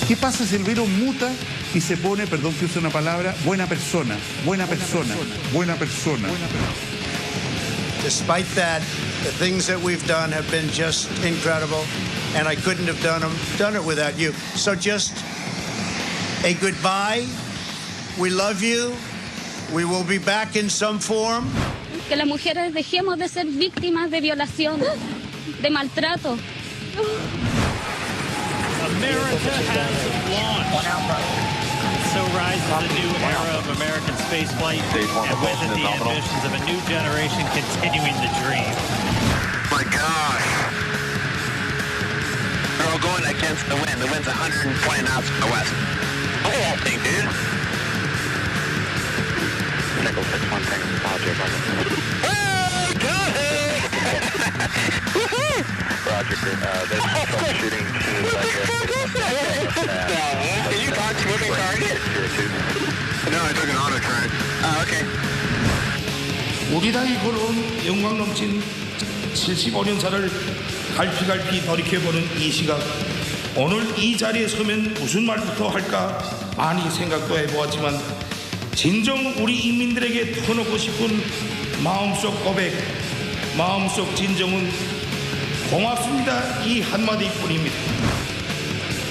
¿Qué pasa si el virus muta y se pone, perdón que use una palabra, buena persona, buena persona, buena persona? Despite that, the things that we've done have been just incredible, and I couldn't have done it without you. So just a goodbye. We love you. We will be back in some form. Que las mujeres dejemos de ser víctimas de violación, de maltrato. America has launched. So rises a new era of American spaceflight, and with it the ambitions of a new generation continuing the dream. My gosh. They're all going against the wind. The wind's 120 knots from the west. Look at that thing, dude. Nickel 6-1, thanks. Oh, got it! Woohoo! Roger, there's troubleshooting to Did you talk to moving target? No, I took an auto track. Oh, okay. 우리 당이 걸어온 영광 넘친 75년사를 갈피갈피 돌이켜보는 이 시각, 오늘 이 자리에 서면 무슨 말부터 할까 많이 생각도 해보았지만 진정 우리 인민들에게 터놓고 싶은 마음속 고백, 마음속 진정은 고맙습니다 이 한마디뿐입니다.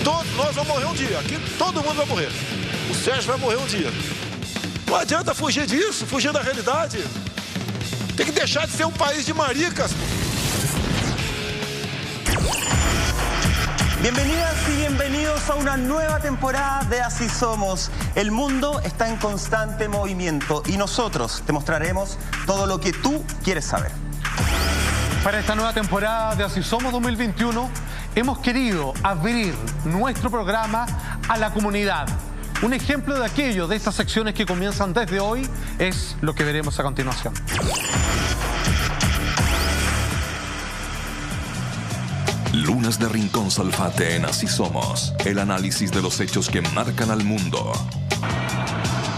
Todos nós vamos morrer um dia. Aqui todo mundo vai morrer. O Sérgio vai morrer um dia. Não adianta fugir disso, fugir da realidade. Tem que deixar de ser um país de maricas. Bienvenidas y bienvenidos a una nueva temporada de Así Somos. El mundo está en constante movimiento y nosotros te mostraremos todo lo que tú quieres saber. Para esta nueva temporada de Así Somos 2021, hemos querido abrir nuestro programa a la comunidad. Un ejemplo de aquello, de estas secciones que comienzan desde hoy, es lo que veremos a continuación. Lunes de Rincón Salfate en Así Somos. El análisis de los hechos que marcan al mundo.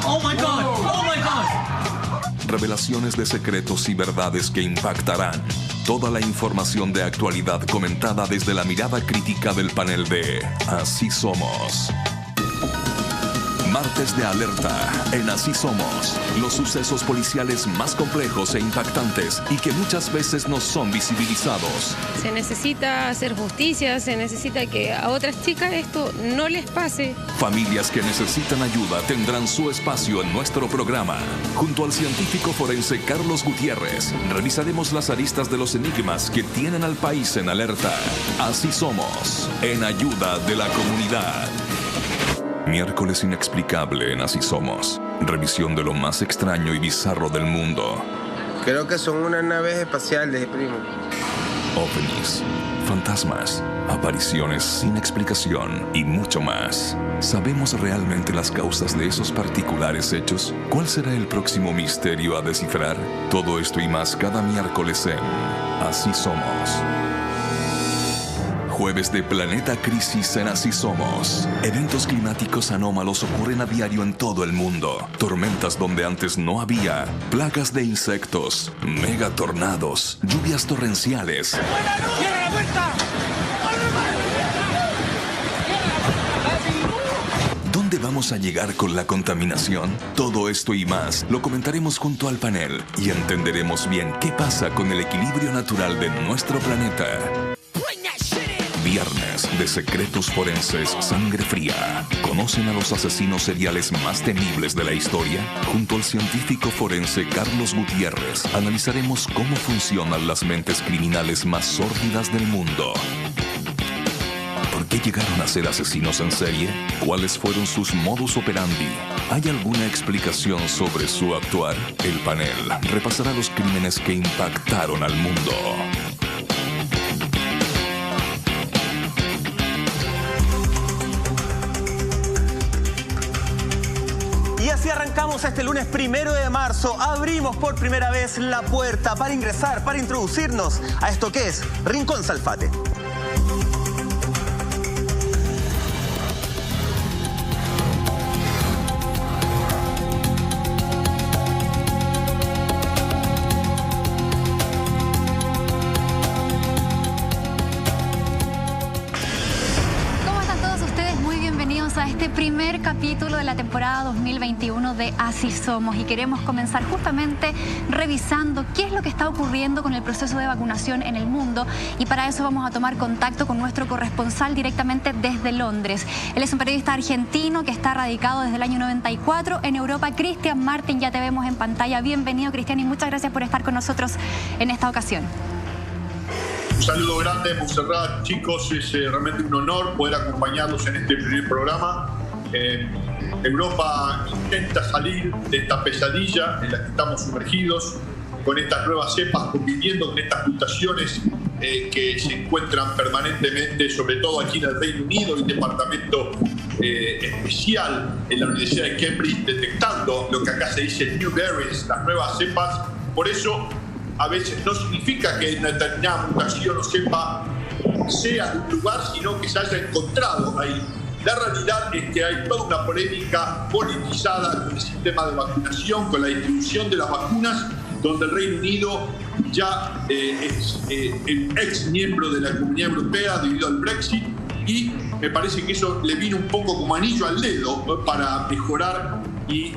Oh my God! Oh my God! Revelaciones de secretos y verdades que impactarán. Toda la información de actualidad comentada desde la mirada crítica del panel de Así Somos. Martes de alerta en Así Somos. Los sucesos policiales más complejos e impactantes y que muchas veces no son visibilizados. Se necesita hacer justicia, se necesita que a otras chicas esto no les pase. Familias que necesitan ayuda tendrán su espacio en nuestro programa. Junto al científico forense Carlos Gutiérrez, revisaremos las aristas de los enigmas que tienen al país en alerta. Así Somos, en ayuda de la comunidad. Miércoles inexplicable en Así Somos. Revisión de lo más extraño y bizarro del mundo. Creo que son unas naves espaciales, primo. OVNIs, fantasmas, apariciones sin explicación y mucho más. ¿Sabemos realmente las causas de esos particulares hechos? ¿Cuál será el próximo misterio a descifrar? Todo esto y más cada miércoles en Así Somos. Jueves de Planeta Crisis en Así Somos. Eventos climáticos anómalos ocurren a diario en todo el mundo. Tormentas donde antes no había. Plagas de insectos. Megatornados. Lluvias torrenciales. ¡Cierra la puerta! ¿Dónde vamos a llegar con la contaminación? Todo esto y más lo comentaremos junto al panel y entenderemos bien qué pasa con el equilibrio natural de nuestro planeta. Viernes de Secretos Forenses Sangre Fría. ¿Conocen a los asesinos seriales más temibles de la historia? Junto al científico forense Carlos Gutiérrez, analizaremos cómo funcionan las mentes criminales más sórdidas del mundo. ¿Por qué llegaron a ser asesinos en serie? ¿Cuáles fueron sus modus operandi? ¿Hay alguna explicación sobre su actuar? El panel repasará los crímenes que impactaron al mundo. Y así arrancamos este lunes 1 de marzo. Abrimos por primera vez la puerta para ingresar, para introducirnos a esto que es Rincón Salfate. a este primer capítulo de la temporada 2021 de Así Somos, y queremos comenzar justamente revisando qué es lo que está ocurriendo con el proceso de vacunación en el mundo, y para eso vamos a tomar contacto con nuestro corresponsal directamente desde Londres. Él es un periodista argentino que está radicado desde el año 94 en Europa. Cristian Martin, ya te vemos en pantalla. Bienvenido, Cristian, y muchas gracias por estar con nosotros en esta ocasión. Un saludo grande, Montserrat. Chicos, es realmente un honor poder acompañarlos en este primer programa. Europa intenta salir de esta pesadilla en la que estamos sumergidos, con estas nuevas cepas, conviviendo con estas mutaciones que se encuentran permanentemente, sobre todo aquí en el Reino Unido, un departamento especial en la Universidad de Cambridge, detectando lo que acá se dice new variants, las nuevas cepas. Por eso, a veces no significa que una determinada mutación o cepa sea de un lugar, sino que se haya encontrado ahí. La realidad es que hay toda una polémica politizada con el sistema de vacunación, con la distribución de las vacunas, donde el Reino Unido ya es el ex miembro de la Comunidad Europea debido al Brexit, y me parece que eso le vino un poco como anillo al dedo para mejorar y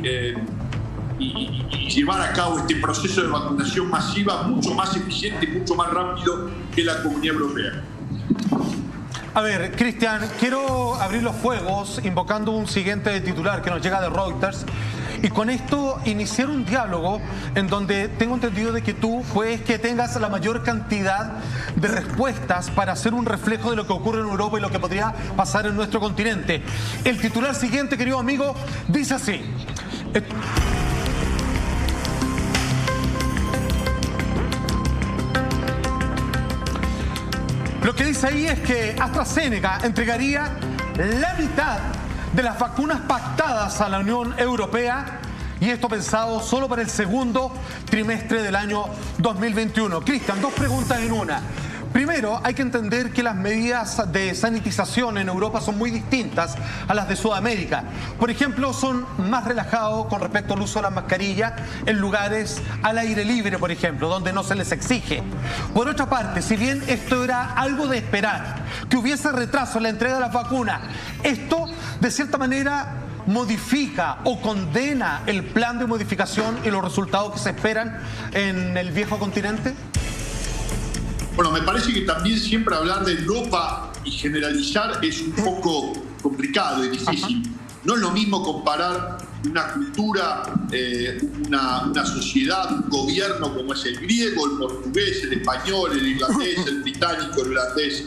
llevar a cabo este proceso de vacunación masiva mucho más eficiente y mucho más rápido que la Comunidad Europea. A ver, Cristian, quiero abrir los fuegos invocando un siguiente titular que nos llega de Reuters, y con esto iniciar un diálogo en donde tengo entendido de que tú puedes que tengas la mayor cantidad de respuestas para hacer un reflejo de lo que ocurre en Europa y lo que podría pasar en nuestro continente. El titular siguiente, querido amigo, dice así: lo que dice ahí es que AstraZeneca entregaría la mitad de las vacunas pactadas a la Unión Europea, y esto pensado solo para el segundo trimestre del año 2021. Cristian, dos preguntas en una. Primero, hay que entender que las medidas de sanitización en Europa son muy distintas a las de Sudamérica. Por ejemplo, son más relajados con respecto al uso de la mascarilla en lugares al aire libre, por ejemplo, donde no se les exige. Por otra parte, si bien esto era algo de esperar, que hubiese retraso en la entrega de las vacunas, esto, de cierta manera, modifica o condena el plan de modificación y los resultados que se esperan en el viejo continente. Bueno, me parece que también siempre hablar de Europa y generalizar es un poco complicado y difícil. No es lo mismo comparar una cultura, una sociedad, un gobierno como es el griego, el portugués, el español, el irlandés, el británico, el holandés.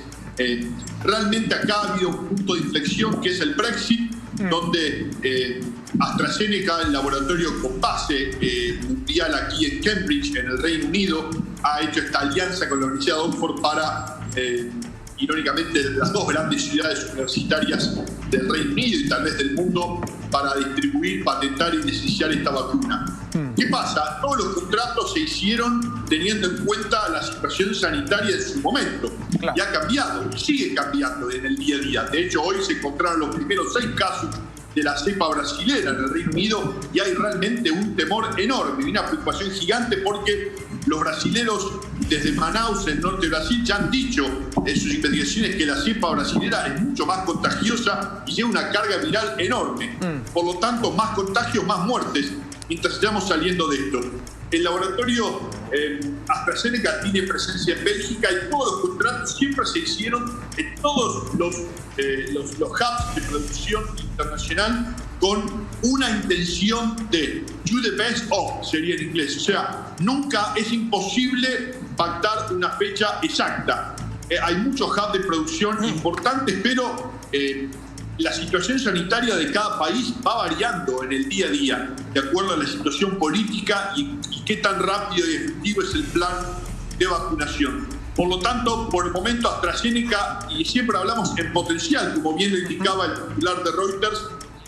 Realmente acá ha habido un punto de inflexión que es el Brexit, donde AstraZeneca, el laboratorio con base mundial aquí en Cambridge, en el Reino Unido, ha hecho esta alianza con la Universidad de Oxford para, irónicamente, las dos grandes ciudades universitarias del Reino Unido y tal vez del mundo, para distribuir, patentar y licenciar esta vacuna. ¿Qué pasa? Todos los contratos se hicieron teniendo en cuenta la situación sanitaria en su momento. Claro. Y ha cambiado, y sigue cambiando en el día a día. De hecho, hoy se encontraron los primeros 6 casos de la cepa brasilera en el Reino Unido, y hay realmente un temor enorme y una preocupación gigante, porque los brasileros desde Manaus, en el norte de Brasil, ya han dicho en sus investigaciones que la cepa brasilera es mucho más contagiosa y lleva una carga viral enorme. Por lo tanto, más contagios, más muertes mientras estamos saliendo de esto. El laboratorio AstraZeneca tiene presencia en Bélgica, y todos los contratos siempre se hicieron en todos los hubs de producción internacional con una intención de do the best of, sería en inglés. O sea, nunca es imposible pactar una fecha exacta. Hay muchos hubs de producción importantes, pero la situación sanitaria de cada país va variando en el día a día, de acuerdo a la situación política y qué tan rápido y efectivo es el plan de vacunación. Por lo tanto, por el momento AstraZeneca, y siempre hablamos en potencial, como bien lo indicaba el titular de Reuters,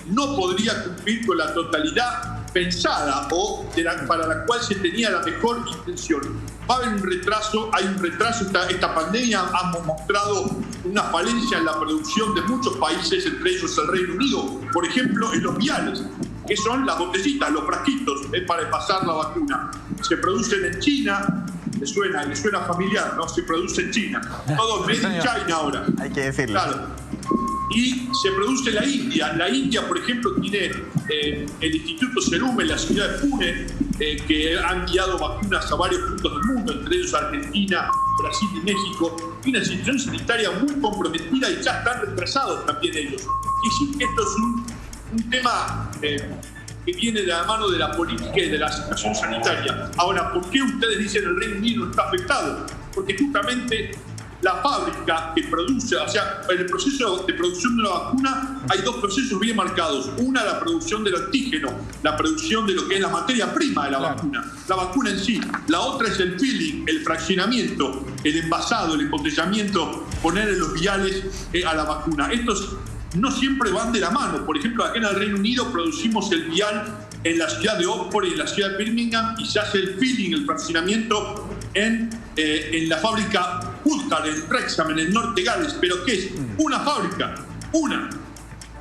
no podría cumplir con la totalidad pensada o para la cual se tenía la mejor intención. Va a haber un retraso, hay un retraso. Esta pandemia ha mostrado una falencia en la producción de muchos países, entre ellos el Reino Unido, por ejemplo, en los viales, que son las botellitas, los frasquitos para pasar la vacuna. Se producen en China. Le suena familiar, ¿no? Se produce en China. Todo made in China ahora. Hay que decirlo. Claro. y se produce en la India. La India, por ejemplo, tiene el Instituto Serum en la ciudad de Pune, que ha enviado vacunas a varios puntos del mundo, entre ellos Argentina, Brasil y México, y una situación sanitaria muy comprometida y ya están retrasados también ellos. Y sí que esto es un tema que viene de la mano de la política y de la situación sanitaria. Ahora, ¿por qué ustedes dicen el Reino Unido no está afectado? Porque justamente la fábrica que produce, o sea, en el proceso de producción de la vacuna hay dos procesos bien marcados. Una, la producción del antígeno, la producción de lo que es la materia prima de la vacuna, la vacuna en sí. La otra es el filling, el fraccionamiento, el envasado, el embotellamiento, poner en los viales a la vacuna. Estos no siempre van de la mano. Por ejemplo, acá en el Reino Unido producimos el vial en la ciudad de Oxford y en la ciudad de Birmingham, y se hace el filling, el fraccionamiento en la fábrica Ultar, en Wrexham, en el norte de Gales. Pero ¿qué es? Una fábrica, una,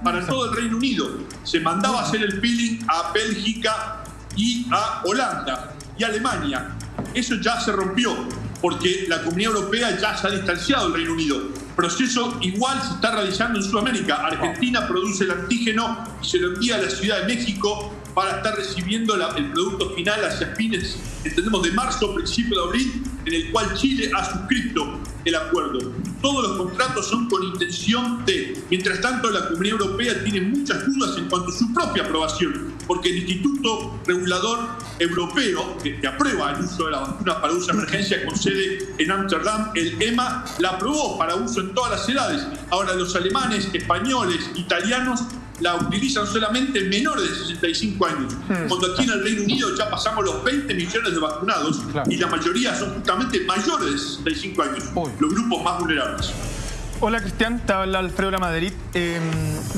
para todo el Reino Unido. Se mandaba a hacer el filling a Bélgica y a Holanda y Alemania. Eso ya se rompió, porque la Comunidad Europea ya se ha distanciado del Reino Unido. Proceso igual se está realizando en Sudamérica. Argentina produce el antígeno y se lo envía a la Ciudad de México para estar recibiendo el producto final hacia fines, entendemos, de marzo, principio de abril, en el cual Chile ha suscrito el acuerdo. Todos los contratos son con intención de. Mientras tanto, la Comunidad Europea tiene muchas dudas en cuanto a su propia aprobación, porque el Instituto Regulador Europeo, que aprueba el uso de la vacuna para uso de emergencia con sede en Ámsterdam, el EMA, la aprobó para uso en todas las edades. Ahora los alemanes, españoles, italianos la utilizan solamente menores de 65 años, cuando aquí en el Reino Unido ya pasamos los 20 millones de vacunados, y la mayoría son justamente mayores de 65 años, los grupos más vulnerables. Hola Cristian, te habla Alfredo La Madrid.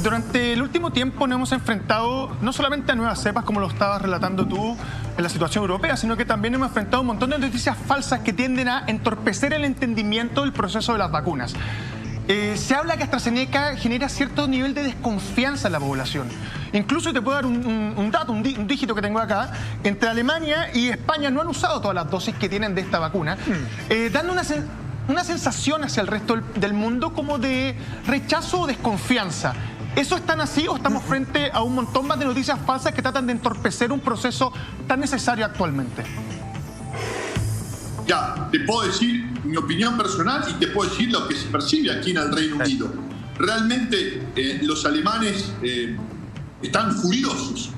Durante el último tiempo nos hemos enfrentado no solamente a nuevas cepas, como lo estabas relatando tú en la situación europea, sino que también hemos enfrentado un montón de noticias falsas que tienden a entorpecer el entendimiento del proceso de las vacunas. Se habla que AstraZeneca genera cierto nivel de desconfianza en la población. Incluso te puedo dar un dato, un dígito que tengo acá. Entre Alemania y España no han usado todas las dosis que tienen de esta vacuna, dando una sensación hacia el resto del mundo como de rechazo o desconfianza. ¿Eso es tan así o estamos frente a un montón más de noticias falsas que tratan de entorpecer un proceso tan necesario actualmente? Ya, te puedo decir mi opinión personal y te puedo decir lo que se percibe aquí en el Reino Unido. Realmente los alemanes están furiosos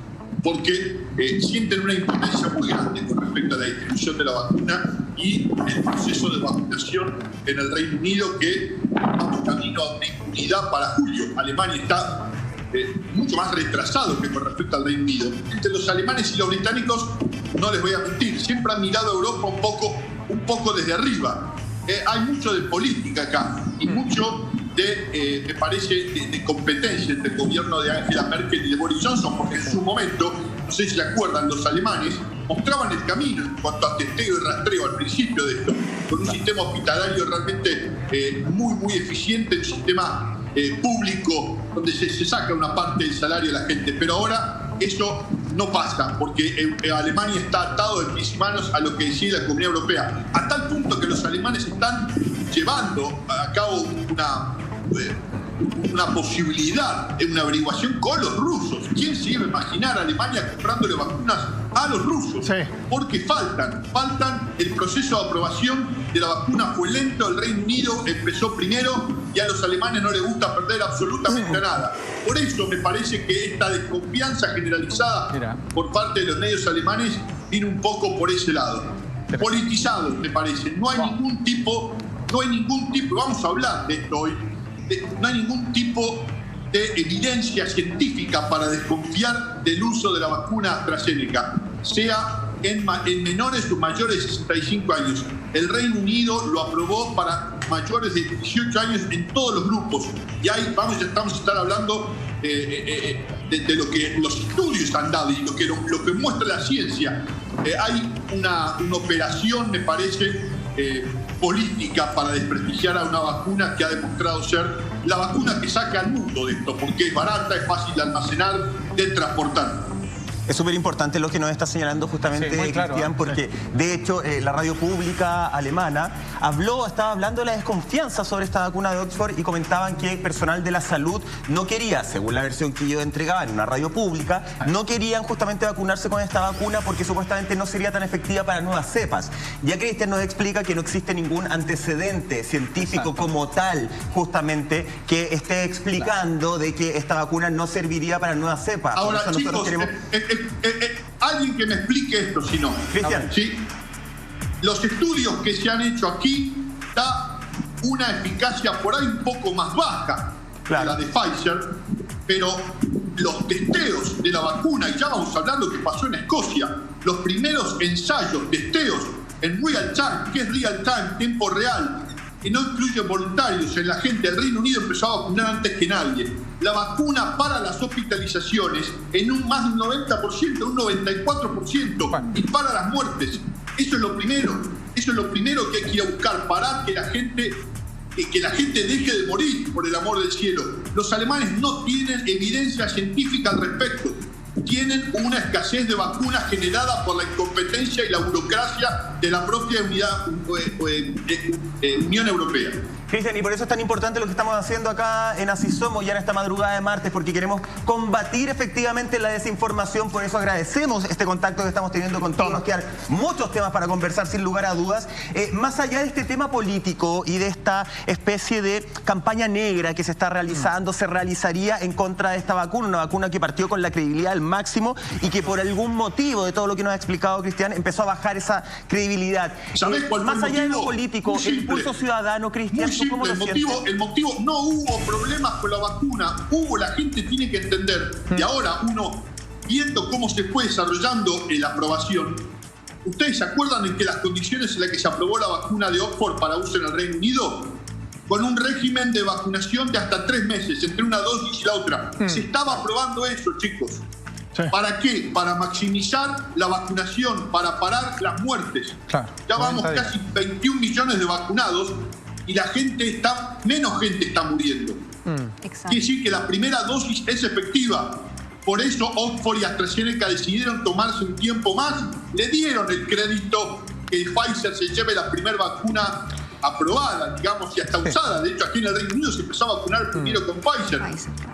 porque sienten una impotencia muy grande con respecto a la distribución de la vacuna y el proceso de vacunación en el Reino Unido, que vamos camino a una inmunidad para julio. Alemania está mucho más retrasado que con respecto al Reino Unido. Entre los alemanes y los británicos, no les voy a mentir, siempre han mirado a Europa un poco desde arriba. Hay mucho de política acá y mucho de, me parece, de competencia entre el gobierno de Angela Merkel y de Boris Johnson, porque en su momento, no sé si se acuerdan, los alemanes mostraban el camino en cuanto a testeo y rastreo al principio de esto, con un sistema hospitalario realmente muy eficiente, un sistema público donde se saca una parte del salario de la gente. Pero ahora eso no pasa, porque Alemania está atado de pies y manos a lo que decide la Comunidad Europea, a tal punto que los alemanes están llevando a cabo una posibilidad, una averiguación con los rusos. ¿Quién se iba a imaginar a Alemania comprándole vacunas a los rusos? Sí. Porque faltan. El proceso de aprobación de la vacuna fue lento, el Reino Unido empezó primero y a los alemanes no les gusta perder absolutamente nada. Por eso me parece que esta desconfianza generalizada por parte de los medios alemanes viene un poco por ese lado. Politizado, me parece. No hay ningún tipo, vamos a hablar de esto hoy, no hay ningún tipo de evidencia científica para desconfiar del uso de la vacuna AstraZeneca, sea en menores o mayores de 65 años. El Reino Unido lo aprobó para mayores de 18 años en todos los grupos. Y ahí estamos a estar hablando de lo que los estudios han dado y lo que muestra la ciencia. Hay una operación, me parece, política para desprestigiar a una vacuna que ha demostrado ser la vacuna que saca al mundo de esto, porque es barata, es fácil de almacenar, de transportar. Es súper importante lo que nos está señalando justamente Cristian, porque de hecho la radio pública alemana estaba hablando de la desconfianza sobre esta vacuna de Oxford y comentaban que el personal de la salud no quería, según la versión que yo entregaba en una radio pública, no querían justamente vacunarse con esta vacuna porque supuestamente no sería tan efectiva para nuevas cepas. Ya Cristian nos explica que no existe ningún antecedente científico como tal, justamente, que esté explicando de que esta vacuna no serviría para nuevas cepas. Ahora, chicos, alguien que me explique esto, si no. Cristian. ¿Sí? Los estudios que se han hecho aquí da una eficacia por ahí un poco más baja que la de Pfizer, pero los testeos de la vacuna, y ya vamos a hablar de lo que pasó en Escocia, los primeros ensayos, testeos en real time, ¿qué es real time? Tiempo real, que no incluye voluntarios en la gente. El Reino Unido empezó a vacunar antes que nadie. La vacuna para las hospitalizaciones en un más de un 90%, un 94%, y para las muertes. Eso es lo primero. Eso es lo primero que hay que ir a buscar, parar que la gente deje de morir, por el amor del cielo. Los alemanes no tienen evidencia científica al respecto. Tienen una escasez de vacunas generada por la incompetencia y la burocracia de la propia Unión Europea. Cristian, y por eso es tan importante lo que estamos haciendo acá en Así Somos, ya en esta madrugada de martes, porque queremos combatir efectivamente la desinformación. Por eso agradecemos este contacto que estamos teniendo con todos. Nos quedan muchos temas para conversar, sin lugar a dudas. Más allá de este tema político y de esta especie de campaña negra que se está realizando, se realizaría en contra de esta vacuna, una vacuna que partió con la credibilidad al máximo y que por algún motivo, de todo lo que nos ha explicado Cristian, empezó a bajar esa credibilidad. ¿Sabés cuál fue el más allá de lo motivo? político, Muy simple. el pulso ciudadano, Cristian, ¿cómo lo sientes? El motivo, no hubo problemas con la vacuna, la gente tiene que entender, y ahora uno, viendo cómo se fue desarrollando la aprobación, ¿ustedes se acuerdan en que las condiciones en las que se aprobó la vacuna de Oxford para uso en el Reino Unido? Con un régimen de vacunación de hasta 3 meses, entre una dosis y la otra. Se estaba aprobando eso, chicos. ¿Para qué? Para maximizar la vacunación, para parar las muertes. Ya vamos casi 21 millones de vacunados y menos gente está muriendo. Quiere decir que la primera dosis es efectiva. Por eso Oxford y AstraZeneca decidieron tomarse un tiempo más. Le dieron el crédito que Pfizer se lleve la primera vacuna aprobada, digamos, y hasta usada. De hecho, aquí en el Reino Unido se empezó a vacunar primero con Pfizer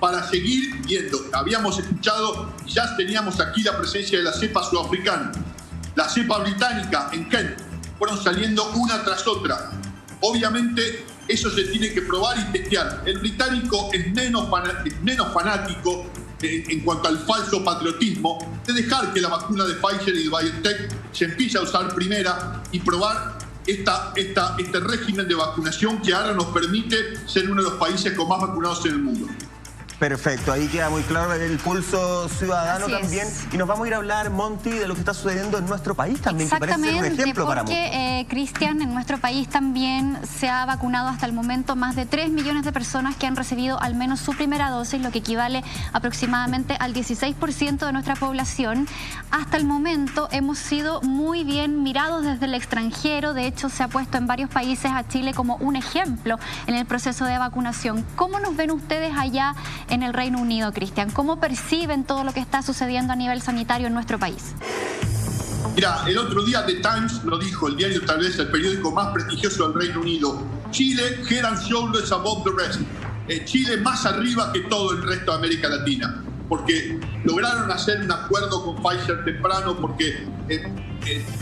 para seguir viendo. Habíamos escuchado y ya teníamos aquí la presencia de la cepa sudafricana, la cepa británica en Kent. Fueron saliendo una tras otra. Obviamente eso se tiene que probar y testear. El británico es menos fanático en cuanto al falso patriotismo de dejar que la vacuna de Pfizer y de BioNTech se empiece a usar primera y probar este régimen de vacunación que ahora nos permite ser uno de los países con más vacunados en el mundo. Perfecto, ahí queda muy claro el pulso ciudadano también. Y nos vamos a ir a hablar, Monty, de lo que está sucediendo en nuestro país también, que parece ser un ejemplo para muchos. Cristian, en nuestro país también se ha vacunado hasta el momento más de 3 millones de personas que han recibido al menos su primera dosis, lo que equivale aproximadamente al 16% de nuestra población. Hasta el momento hemos sido muy bien mirados desde el extranjero. De hecho, se ha puesto en varios países a Chile como un ejemplo en el proceso de vacunación. ¿Cómo nos ven ustedes allá en el Reino Unido, Cristian? ¿Cómo perciben todo lo que está sucediendo a nivel sanitario en nuestro país? Mira, el otro día The Times lo dijo, el diario tal vez el periódico más prestigioso del Reino Unido. Chile, head and shoulders above the rest. Chile más arriba que todo el resto de América Latina, porque lograron hacer un acuerdo con Pfizer temprano, porque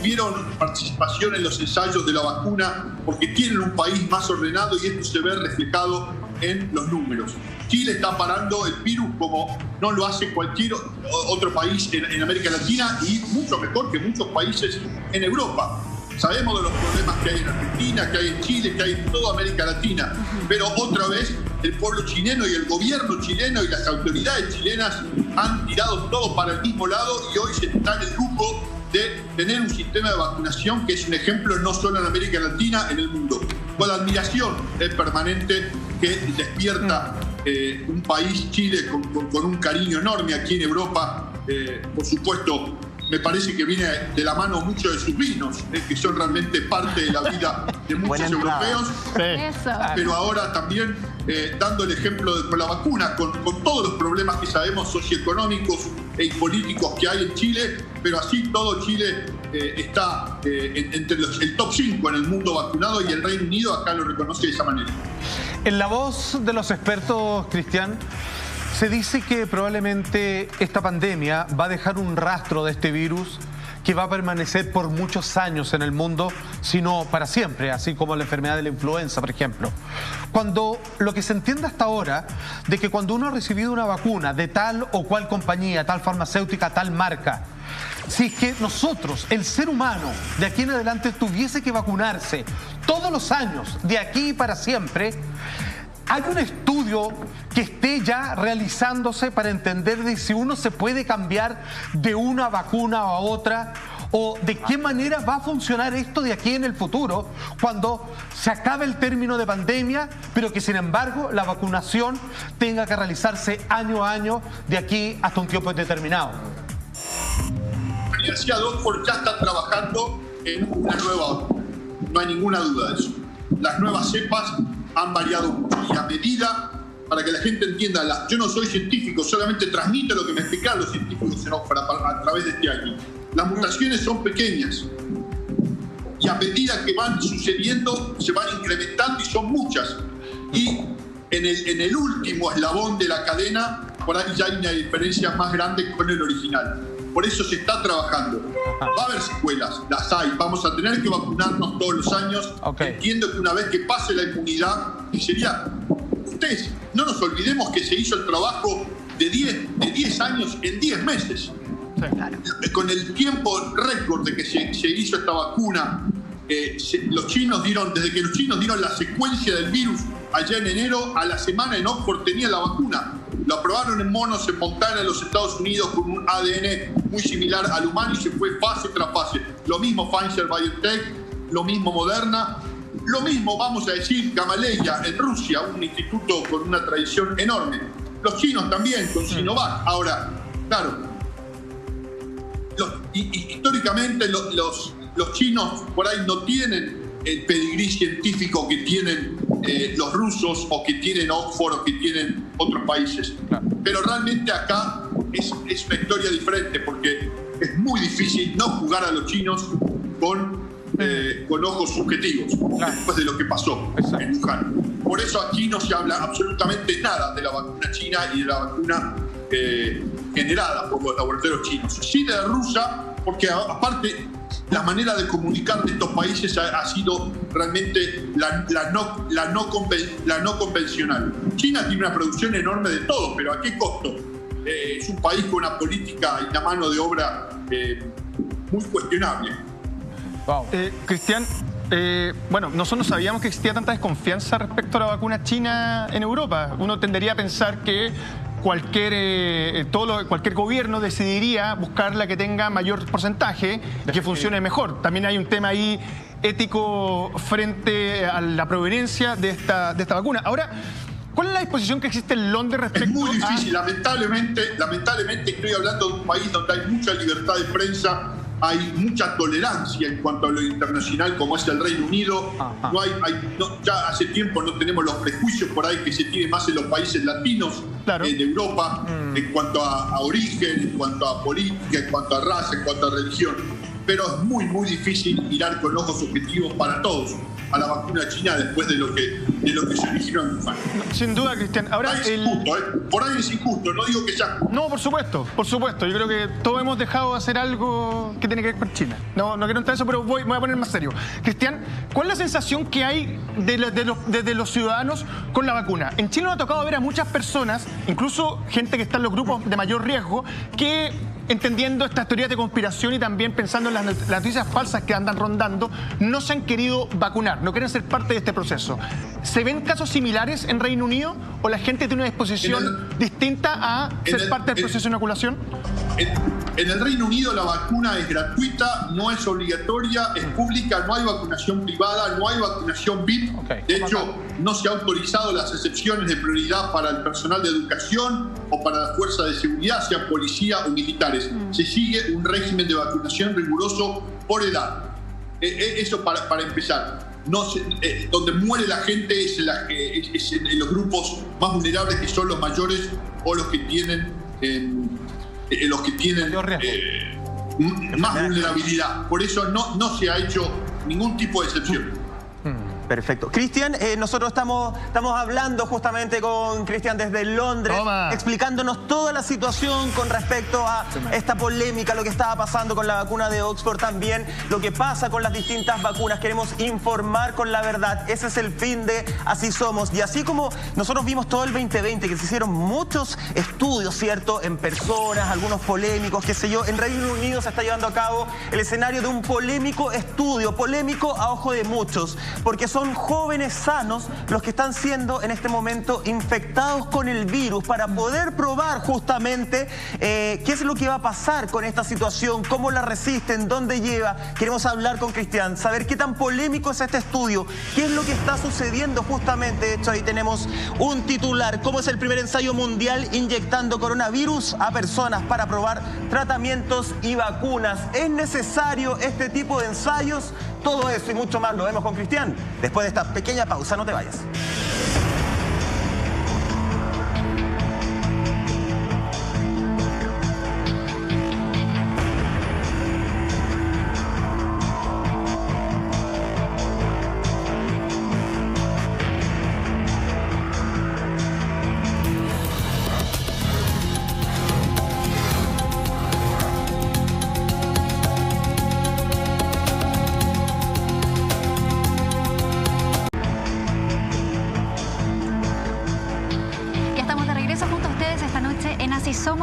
vieron participación en los ensayos de la vacuna, porque tienen un país más ordenado y esto se ve reflejado en los números. Chile está parando el virus como no lo hace cualquier otro país en América Latina y mucho mejor que muchos países en Europa. Sabemos de los problemas que hay en Argentina, que hay en Chile, que hay en toda América Latina, pero otra vez el pueblo chileno y el gobierno chileno y las autoridades chilenas han tirado todo para el mismo lado y hoy se está en el lujo de tener un sistema de vacunación que es un ejemplo no solo en América Latina, en el mundo. Con la admiración permanente que despierta un país, Chile, con un cariño enorme aquí en Europa. Por supuesto, me parece que viene de la mano mucho de sus vinos, que son realmente parte de la vida de muchos europeos, pero ahora también dando el ejemplo con la vacuna, con todos los problemas que sabemos socioeconómicos, y políticos que hay en Chile, pero así todo Chile está entre el top 5 en el mundo vacunado, y el Reino Unido acá lo reconoce de esa manera. En la voz de los expertos, Cristian, se dice que probablemente esta pandemia va a dejar un rastro de este virus que va a permanecer por muchos años en el mundo, sino para siempre, así como la enfermedad de la influenza, por ejemplo. Cuando lo que se entiende hasta ahora, de que cuando uno ha recibido una vacuna de tal o cual compañía, tal farmacéutica, tal marca, si es que nosotros, el ser humano, de aquí en adelante tuviese que vacunarse todos los años, de aquí para siempre, ¿hay un estudio que esté ya realizándose para entender de si uno se puede cambiar de una vacuna a otra? ¿O de qué manera va a funcionar esto de aquí en el futuro, cuando se acabe el término de pandemia, pero que sin embargo la vacunación tenga que realizarse año a año de aquí hasta un tiempo determinado? La Universidad de Oxford ya está trabajando en una nueva vacuna, no hay ninguna duda de eso. Las nuevas cepas han variado mucho, y a medida, para que la gente entienda, yo no soy científico, solamente transmito lo que me explicaron los científicos en Oxford a través de este año. Las mutaciones son pequeñas, y a medida que van sucediendo se van incrementando, y son muchas. Y en el último eslabón de la cadena, por ahí ya hay una diferencia más grande con el original. Por eso se está trabajando. Va a haber secuelas, las hay. Vamos a tener que vacunarnos todos los años. Entiendo que una vez que pase la inmunidad, y sería... Ustedes, no nos olvidemos que se hizo el trabajo de 10 años en 10 meses. Con el tiempo récord de que se hizo esta vacuna, los chinos dieron, desde que los chinos dieron la secuencia del virus allá en enero, a la semana en Oxford tenía la vacuna. Lo aprobaron en monos en Montana, en los Estados Unidos, con un ADN muy similar al humano, y se fue fase tras fase. Lo mismo Pfizer BioNTech, lo mismo Moderna, lo mismo, vamos a decir, Gamaleya en Rusia, un instituto con una tradición enorme. Los chinos también, con Sinovac. Ahora, claro, históricamente los chinos por ahí no tienen el pedigrí científico que tienen los rusos, o que tienen Oxford, o que tienen otros países. Pero realmente acá es una historia diferente, porque es muy difícil no jugar a los chinos con ojos subjetivos, después de lo que pasó en Wuhan. Por eso aquí no se habla absolutamente nada de la vacuna china y de la vacuna generada por los laboratorios chinos. Sí de la rusa, porque aparte la manera de comunicar de estos países ha sido realmente la no convencional. China tiene una producción enorme de todo, pero ¿a qué costo? Es un país con una política y una mano de obra muy cuestionable. Cristian, bueno, nosotros sabíamos que existía tanta desconfianza respecto a la vacuna china en Europa. Uno tendería a pensar que cualquier gobierno decidiría buscar la que tenga mayor porcentaje y que funcione mejor. También hay un tema ahí ético frente a la proveniencia de esta vacuna. Ahora, ¿cuál es la disposición que existe en Londres respecto a...? Es muy difícil. Lamentablemente estoy hablando de un país donde hay mucha libertad de prensa, hay mucha tolerancia en cuanto a lo internacional, como es el Reino Unido. Ya hace tiempo no tenemos los prejuicios por ahí que se tiene más en los países latinos de Europa, en cuanto a origen, en cuanto a política, en cuanto a raza, en cuanto a religión. Pero es muy, muy difícil mirar con ojos objetivos para todos a la vacuna china después de lo que se originó en Wuhan. Sin duda, Cristian. Ahora, por ahí es injusto, no digo que sea justo. No, por supuesto. Yo creo que todos hemos dejado de hacer algo que tiene que ver con China. No quiero entrar en eso, pero me voy a poner más serio. Cristian, ¿cuál es la sensación que hay de los ciudadanos con la vacuna? En Chile nos ha tocado ver a muchas personas, incluso gente que está en los grupos de mayor riesgo, que, entendiendo estas teorías de conspiración y también pensando en las noticias falsas que andan rondando, no se han querido vacunar, no quieren ser parte de este proceso. ¿Se ven casos similares en Reino Unido, o la gente tiene una disposición distinta a ser parte del proceso de inoculación? En el Reino Unido la vacuna es gratuita, no es obligatoria, es pública, no hay vacunación privada, no hay vacunación VIP. De hecho, no se han autorizado las excepciones de prioridad para el personal de educación o para las fuerzas de seguridad, sean policía o militares. Se sigue un régimen de vacunación riguroso por edad. Eso para empezar. Donde muere la gente es en los grupos más vulnerables, que son los mayores o los que tienen los que tienen más vulnerabilidad. Por eso no se ha hecho ningún tipo de excepción. Perfecto. Cristian, nosotros estamos hablando justamente con Cristian desde Londres, explicándonos toda la situación con respecto a esta polémica, lo que estaba pasando con la vacuna de Oxford, también lo que pasa con las distintas vacunas. Queremos informar con la verdad. Ese es el fin de Así Somos. Y así como nosotros vimos todo el 2020, que se hicieron muchos estudios, ¿cierto?, en personas, algunos polémicos, qué sé yo. En Reino Unido se está llevando a cabo el escenario de un polémico estudio, polémico a ojo de muchos, porque son jóvenes sanos los que están siendo en este momento infectados con el virus, para poder probar justamente qué es lo que va a pasar con esta situación, cómo la resisten, dónde lleva. Queremos hablar con Cristian, saber qué tan polémico es este estudio, qué es lo que está sucediendo justamente. De hecho, ahí tenemos un titular: ¿cómo es el primer ensayo mundial inyectando coronavirus a personas para probar tratamientos y vacunas? ¿Es necesario este tipo de ensayos? Todo eso y mucho más lo vemos con Cristian después de esta pequeña pausa. No te vayas.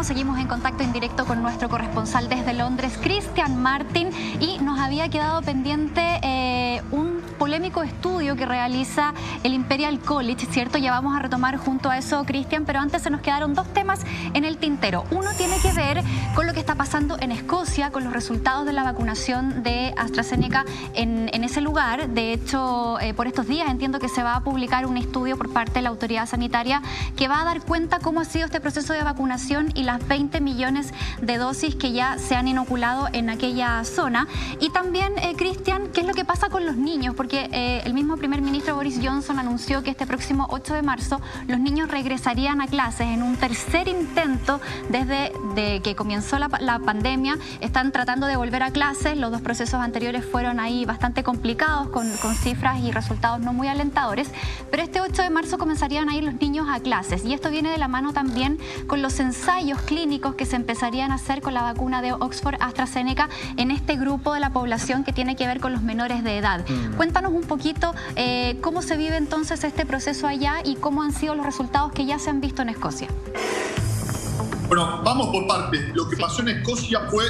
Seguimos en contacto en directo con nuestro corresponsal desde Londres, Cristian Martin, y nos había quedado pendiente un polémico estudio que realiza el Imperial College, ¿cierto? Ya vamos a retomar junto a eso, Cristian, pero antes se nos quedaron dos temas en el tintero. Uno tiene que ver con lo que está pasando en Escocia, con los resultados de la vacunación de AstraZeneca en ese lugar. De hecho, por estos días entiendo que se va a publicar un estudio por parte de la autoridad sanitaria que va a dar cuenta cómo ha sido este proceso de vacunación y las 20 millones de dosis que ya se han inoculado en aquella zona. Y también, Cristian, ¿qué es lo que pasa con los niños? Porque el mismo primer ministro Boris Johnson anunció que este próximo 8 de marzo los niños regresarían a clases en un tercer intento desde que comenzó la pandemia. Están tratando de volver a clases. Los dos procesos anteriores fueron ahí bastante complicados, con cifras y resultados no muy alentadores, pero este 8 de marzo comenzarían a ir los niños a clases, y esto viene de la mano también con los ensayos clínicos que se empezarían a hacer con la vacuna de Oxford AstraZeneca en este grupo de la población que tiene que ver con los menores de edad. Cuéntanos un poquito cómo se vive entonces este proceso allá y cómo han sido los resultados que ya se han visto en Escocia. Bueno, vamos por partes. Lo que pasó en Escocia fue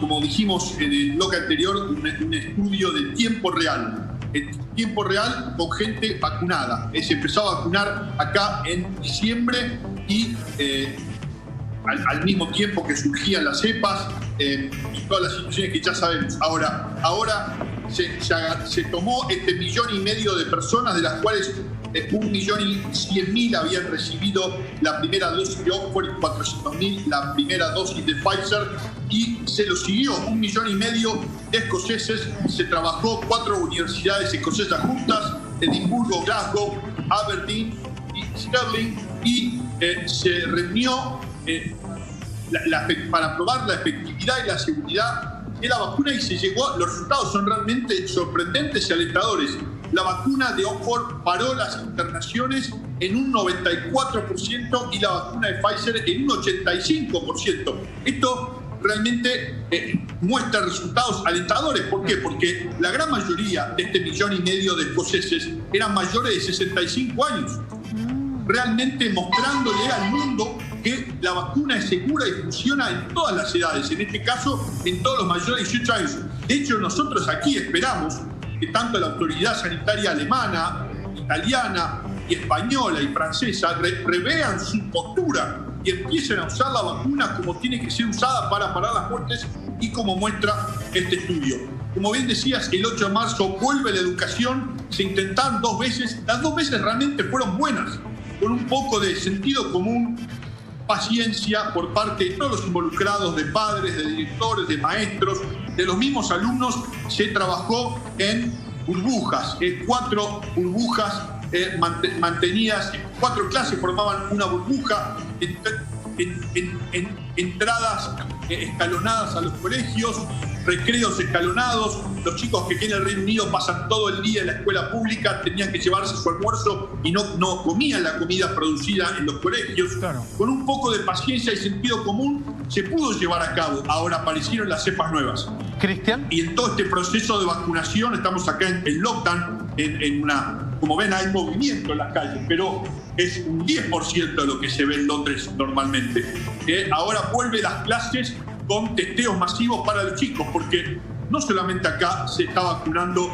como dijimos en el bloque anterior, un estudio de tiempo real. En tiempo real con gente vacunada. Se empezó a vacunar acá en diciembre y al mismo tiempo que surgían las cepas y todas las situaciones que ya sabemos. Ahora se tomó 1,5 millones de personas, de las cuales 1.100.000 habían recibido la primera dosis de Oxford y 400.000 la primera dosis de Pfizer, y se lo siguió 1,5 millones de escoceses. Se trabajó 4 universidades escocesas juntas: Edimburgo, Glasgow, Aberdeen y Stirling, y se reunió para probar la efectividad y la seguridad de la vacuna, y se llegó. Los resultados son realmente sorprendentes y alentadores. La vacuna de Oxford paró las internaciones en un 94% y la vacuna de Pfizer en un 85%. Esto realmente muestra resultados alentadores. ¿Por qué? Porque la gran mayoría de 1,5 millones de escoceses eran mayores de 65 años. Realmente mostrándole al mundo que la vacuna es segura y funciona en todas las edades, en este caso en todos los mayores de 18 años. De hecho, nosotros aquí esperamos que tanto la autoridad sanitaria alemana, italiana y española y francesa revean su postura y empiecen a usar la vacuna como tiene que ser usada para parar las muertes, y como muestra este estudio. Como bien decías, el 8 de marzo vuelve la educación, se intentaron 2 veces, las 2 veces realmente fueron buenas, con un poco de sentido común, paciencia por parte de todos los involucrados, de padres, de directores, de maestros, de los mismos alumnos. Se trabajó en burbujas, 4 burbujas mantenidas, 4 clases formaban una burbuja. en entradas escalonadas a los colegios, recreos escalonados. Los chicos que aquí en el Reino Unido pasan todo el día en la escuela pública tenían que llevarse su almuerzo y no comían la comida producida en los colegios. Claro. Con un poco de paciencia y sentido común se pudo llevar a cabo. Ahora aparecieron las cepas nuevas. Cristian. Y en todo este proceso de vacunación estamos acá en lockdown, como ven hay movimiento en las calles, pero es un 10% de lo que se ve en Londres normalmente. Ahora vuelve las clases con testeos masivos para los chicos, porque no solamente acá se está vacunando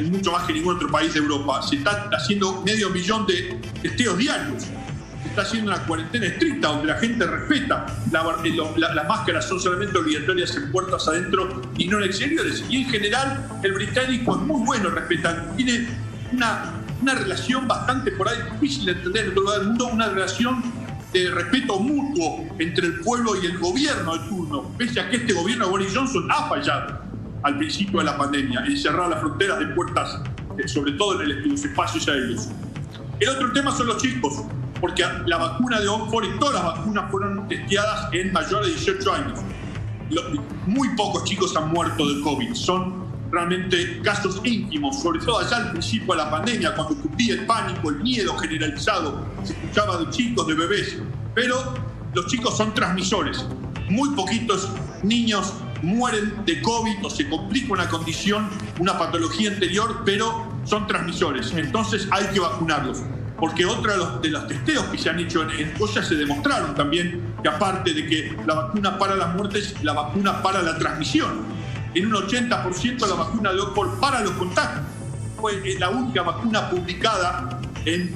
mucho más que ningún otro país de Europa, se está haciendo 500.000 de testeos diarios. Se está haciendo una cuarentena estricta donde la gente respeta. Las máscaras son solamente obligatorias en puertas adentro y no en exteriores. Y en general el británico es muy bueno respetando. Tiene una relación bastante por ahí difícil de entender en todo lugar del mundo, una relación de respeto mutuo entre el pueblo y el gobierno de turno, pese a que este gobierno de Boris Johnson ha fallado al principio de la pandemia, en cerrar las fronteras de puertas, sobre todo en los espacios aéreos. El otro tema son los chicos, porque la vacuna de Oxford y todas las vacunas fueron testeadas en mayores de 18 años. Muy pocos chicos han muerto de COVID, son realmente casos ínfimos, sobre todo allá al principio de la pandemia, cuando cundía el pánico, el miedo generalizado, se escuchaba de chicos, de bebés, pero los chicos son transmisores. Muy poquitos niños mueren de COVID o se complica una condición, una patología anterior, pero son transmisores. Entonces hay que vacunarlos, porque otro de los testeos que se han hecho en Escocia se demostraron también que aparte de que la vacuna para las muertes, la vacuna para la transmisión. En un 80% la vacuna de Oxford para los contagios. Fue la única vacuna publicada en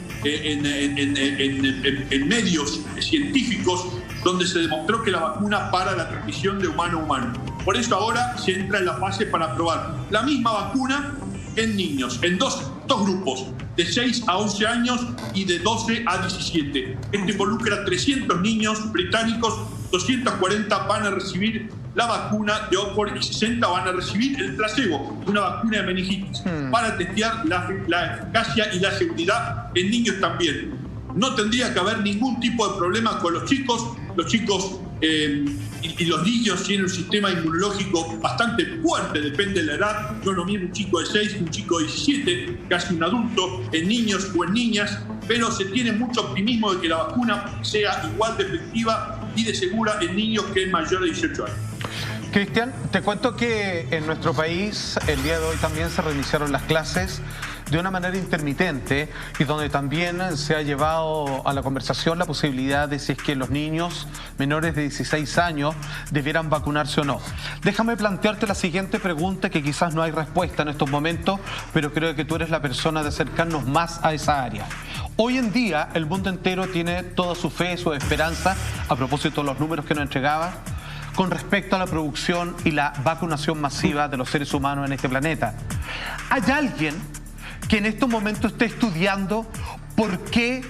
medios científicos donde se demostró que la vacuna para la transmisión de humano a humano. Por eso ahora se entra en la fase para probar la misma vacuna en niños, en dos grupos, de 6 a 11 años y de 12 a 17. Esto involucra 300 niños británicos, 240 van a recibir la vacuna de Oxford y 60 van a recibir el placebo, una vacuna de meningitis, para testear la eficacia y la seguridad en niños también. No tendría que haber ningún tipo de problema con los chicos. Los chicos y los niños tienen un sistema inmunológico bastante fuerte, depende de la edad. No es lo mismo un chico de 6 que un chico de 17, casi un adulto, en niños o en niñas, pero se tiene mucho optimismo de que la vacuna sea igual de efectiva y de segura en niños que en mayores de 18 años. Cristian, te cuento que en nuestro país el día de hoy también se reiniciaron las clases de una manera intermitente y donde también se ha llevado a la conversación la posibilidad de si es que los niños menores de 16 años debieran vacunarse o no. Déjame plantearte la siguiente pregunta, que quizás no hay respuesta en estos momentos, pero creo que tú eres la persona de acercarnos más a esa área. Hoy en día el mundo entero tiene toda su fe, su esperanza, a propósito de los números que nos entregaba, con respecto a la producción y la vacunación masiva de los seres humanos en este planeta. ¿Hay alguien que en estos momentos esté estudiando por qué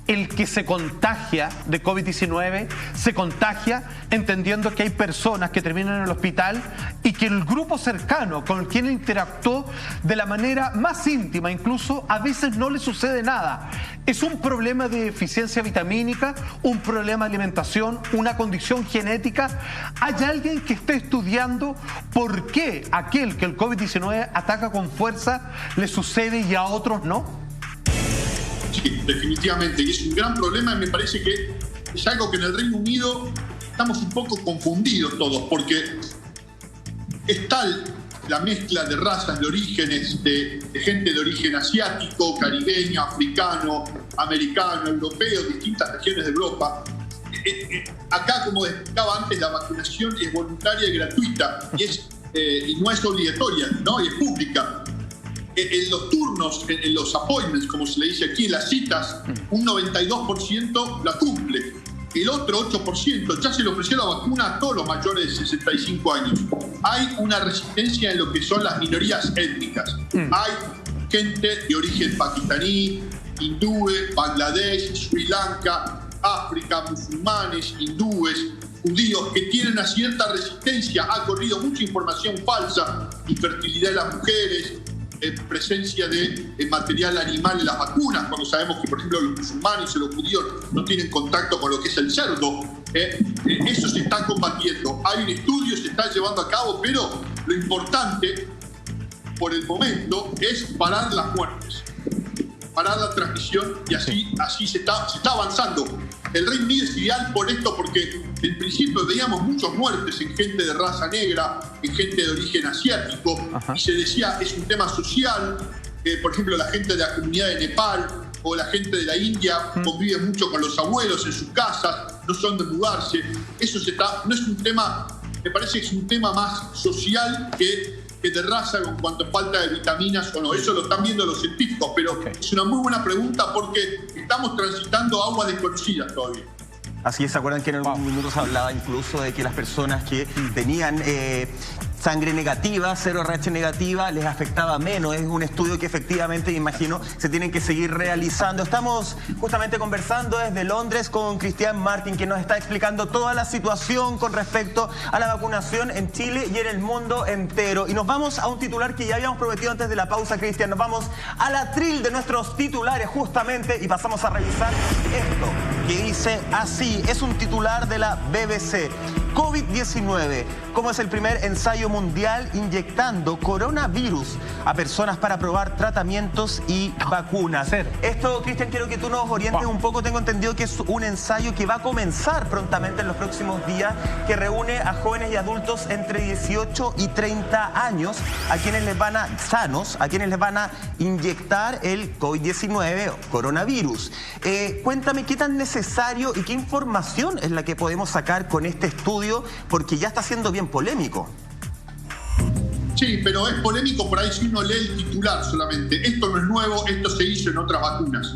el que se contagia de COVID-19 se contagia entendiendo que hay personas que terminan en el hospital y que el grupo cercano con quien interactuó de la manera más íntima incluso a veces no le sucede nada? ¿Es un problema de deficiencia vitamínica, un problema de alimentación, una condición genética? ¿Hay alguien que esté estudiando por qué aquel que el COVID-19 ataca con fuerza le sucede y a otros no? Sí, definitivamente, y es un gran problema y me parece que es algo que en el Reino Unido estamos un poco confundidos todos, porque es tal la mezcla de razas, de orígenes, de gente de origen asiático, caribeño, africano, americano, europeo, distintas regiones de Europa. Acá, como explicaba antes, la vacunación es voluntaria y gratuita y no es obligatoria, ¿no? Y es pública. En los turnos, en los appointments, como se le dice aquí, en las citas, un 92% la cumple. El otro 8% ya se le ofreció la vacuna a todos los mayores de 65 años. Hay una resistencia en lo que son las minorías étnicas. Hay gente de origen pakistaní, hindúes, Bangladesh, Sri Lanka, África, musulmanes, hindúes, judíos, que tienen una cierta resistencia. Ha corrido mucha información falsa, infertilidad de las mujeres, presencia de material animal en las vacunas, cuando sabemos que, por ejemplo, los musulmanes y los judíos no tienen contacto con lo que es el cerdo. Eso se está combatiendo. Hay un estudio, se está llevando a cabo, pero lo importante por el momento es parar las muertes, parar la transmisión, y así se está avanzando. El Reino Unido es ideal por esto, porque en principio veíamos muchas muertes en gente de raza negra, en gente de origen asiático, y se decía es un tema social. Por ejemplo, la gente de la comunidad de Nepal o la gente de la India convive mucho con los abuelos en sus casas, no son de mudarse. Eso no es un tema, me parece que es un tema más social que de raza en cuanto a falta de vitaminas o no. Eso lo están viendo los científicos, pero es una muy buena pregunta porque estamos transitando aguas desconocidas todavía. Así es, ¿se acuerdan que en algunos minutos se hablaba incluso de que las personas que tenían sangre negativa, cero RH negativa, les afectaba menos? Es un estudio que efectivamente, me imagino, se tienen que seguir realizando. Estamos justamente conversando desde Londres con Cristian Martin, que nos está explicando toda la situación con respecto a la vacunación en Chile y en el mundo entero. Y nos vamos a un titular que ya habíamos prometido antes de la pausa, Cristian. Nos vamos al atril de nuestros titulares justamente y pasamos a revisar esto, que dice así. Es un titular de la BBC. COVID-19, como es el primer ensayo mundial inyectando coronavirus a personas para probar tratamientos y vacunas. Esto, Cristian, quiero que tú nos orientes un poco. Tengo entendido que es un ensayo que va a comenzar prontamente en los próximos días, que reúne a jóvenes y adultos entre 18 y 30 años, a quienes les van a inyectar el COVID-19 o coronavirus. Cuéntame qué tan necesario y qué información es la que podemos sacar con este estudio, porque ya está siendo bien polémico. Sí, pero es polémico por ahí si uno lee el titular solamente. Esto no es nuevo, esto se hizo en otras vacunas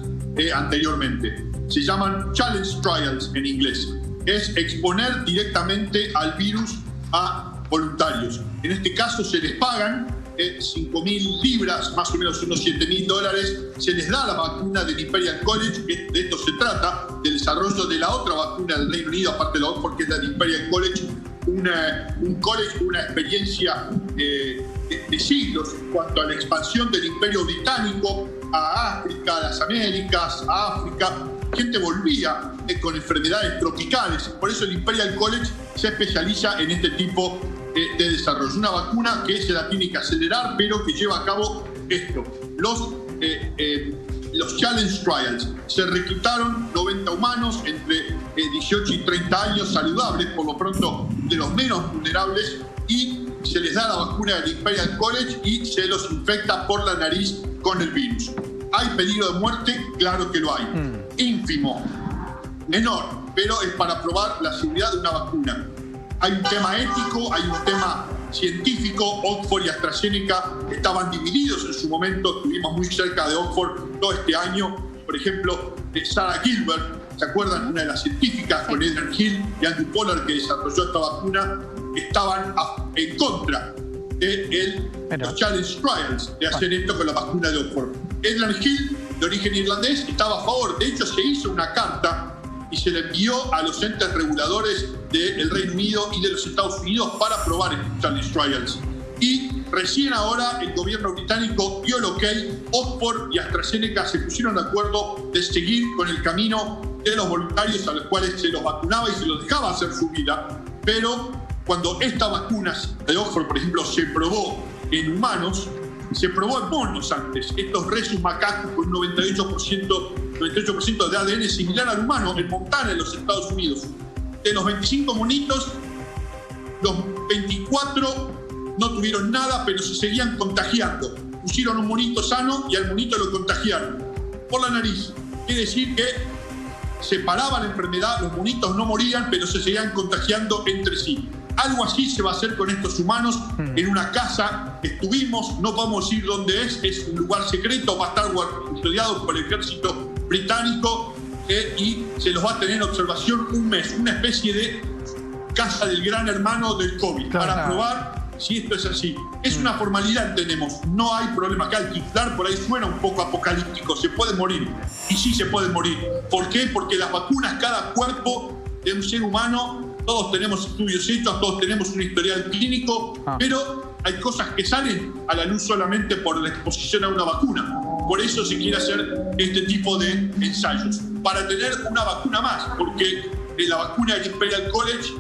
anteriormente. Se llaman Challenge Trials en inglés. Es exponer directamente al virus a voluntarios. En este caso se les pagan 5.000 libras, más o menos unos $7.000, se les da la vacuna del Imperial College, que de esto se trata, del desarrollo de la otra vacuna del Reino Unido, aparte de la Oxford, que es la del Imperial College, un college con una experiencia de siglos en cuanto a la expansión del Imperio Británico a África, a las Américas, a África. Gente volvía con enfermedades tropicales, por eso el Imperial College se especializa en este tipo de desarrollo. Una vacuna que se la tiene que acelerar, pero que lleva a cabo esto. Los Challenge Trials. Se reclutaron 90 humanos entre 18 y 30 años, saludables, por lo pronto de los menos vulnerables, y se les da la vacuna del Imperial College y se los infecta por la nariz con el virus. ¿Hay peligro de muerte? Claro que lo hay. Ínfimo, menor, pero es para probar la seguridad de una vacuna. Hay un tema ético, hay un tema científico. Oxford y AstraZeneca estaban divididos en su momento, estuvimos muy cerca de Oxford todo este año. Por ejemplo, Sarah Gilbert, ¿se acuerdan? Una de las científicas, con Edgar Hill y Andrew Pollard, que desarrolló esta vacuna, estaban en contra de los Challenge Trials, de hacer esto con la vacuna de Oxford. Edgar Hill, de origen irlandés, estaba a favor. De hecho, se hizo una carta y se le envió a los entes reguladores del Reino Unido y de los Estados Unidos para aprobar estos Challenge Trials. Y recién ahora el gobierno británico dio el ok. Oxford y AstraZeneca se pusieron de acuerdo de seguir con el camino de los voluntarios a los cuales se los vacunaba y se los dejaba hacer su vida. Pero cuando esta vacuna de Oxford, por ejemplo, se probó en humanos, se probó en monos antes. Estos rhesus macaques con un 98% de ADN similar al humano en Montana, en los Estados Unidos. De los 25 monitos, los 24 no tuvieron nada, pero se seguían contagiando. Pusieron un monito sano y al monito lo contagiaron por la nariz. Quiere decir que se paraba la enfermedad, los monitos no morían, pero se seguían contagiando entre sí. Algo así se va a hacer con estos humanos en una casa. Estuvimos, no podemos decir dónde es un lugar secreto, va a estar custodiado por el ejército británico y se los va a tener en observación un mes, una especie de casa del gran hermano del COVID, para probar si esto es así. Es una formalidad, entendemos, no hay problema acá. El titular por ahí suena un poco apocalíptico, se puede morir, y sí se puede morir. ¿Por qué? Porque las vacunas, cada cuerpo de un ser humano, todos tenemos estudios hechos, todos tenemos un historial clínico, pero hay cosas que salen a la luz solamente por la exposición a una vacuna. Por eso se quiere hacer este tipo de ensayos, para tener una vacuna más, porque la vacuna del Imperial College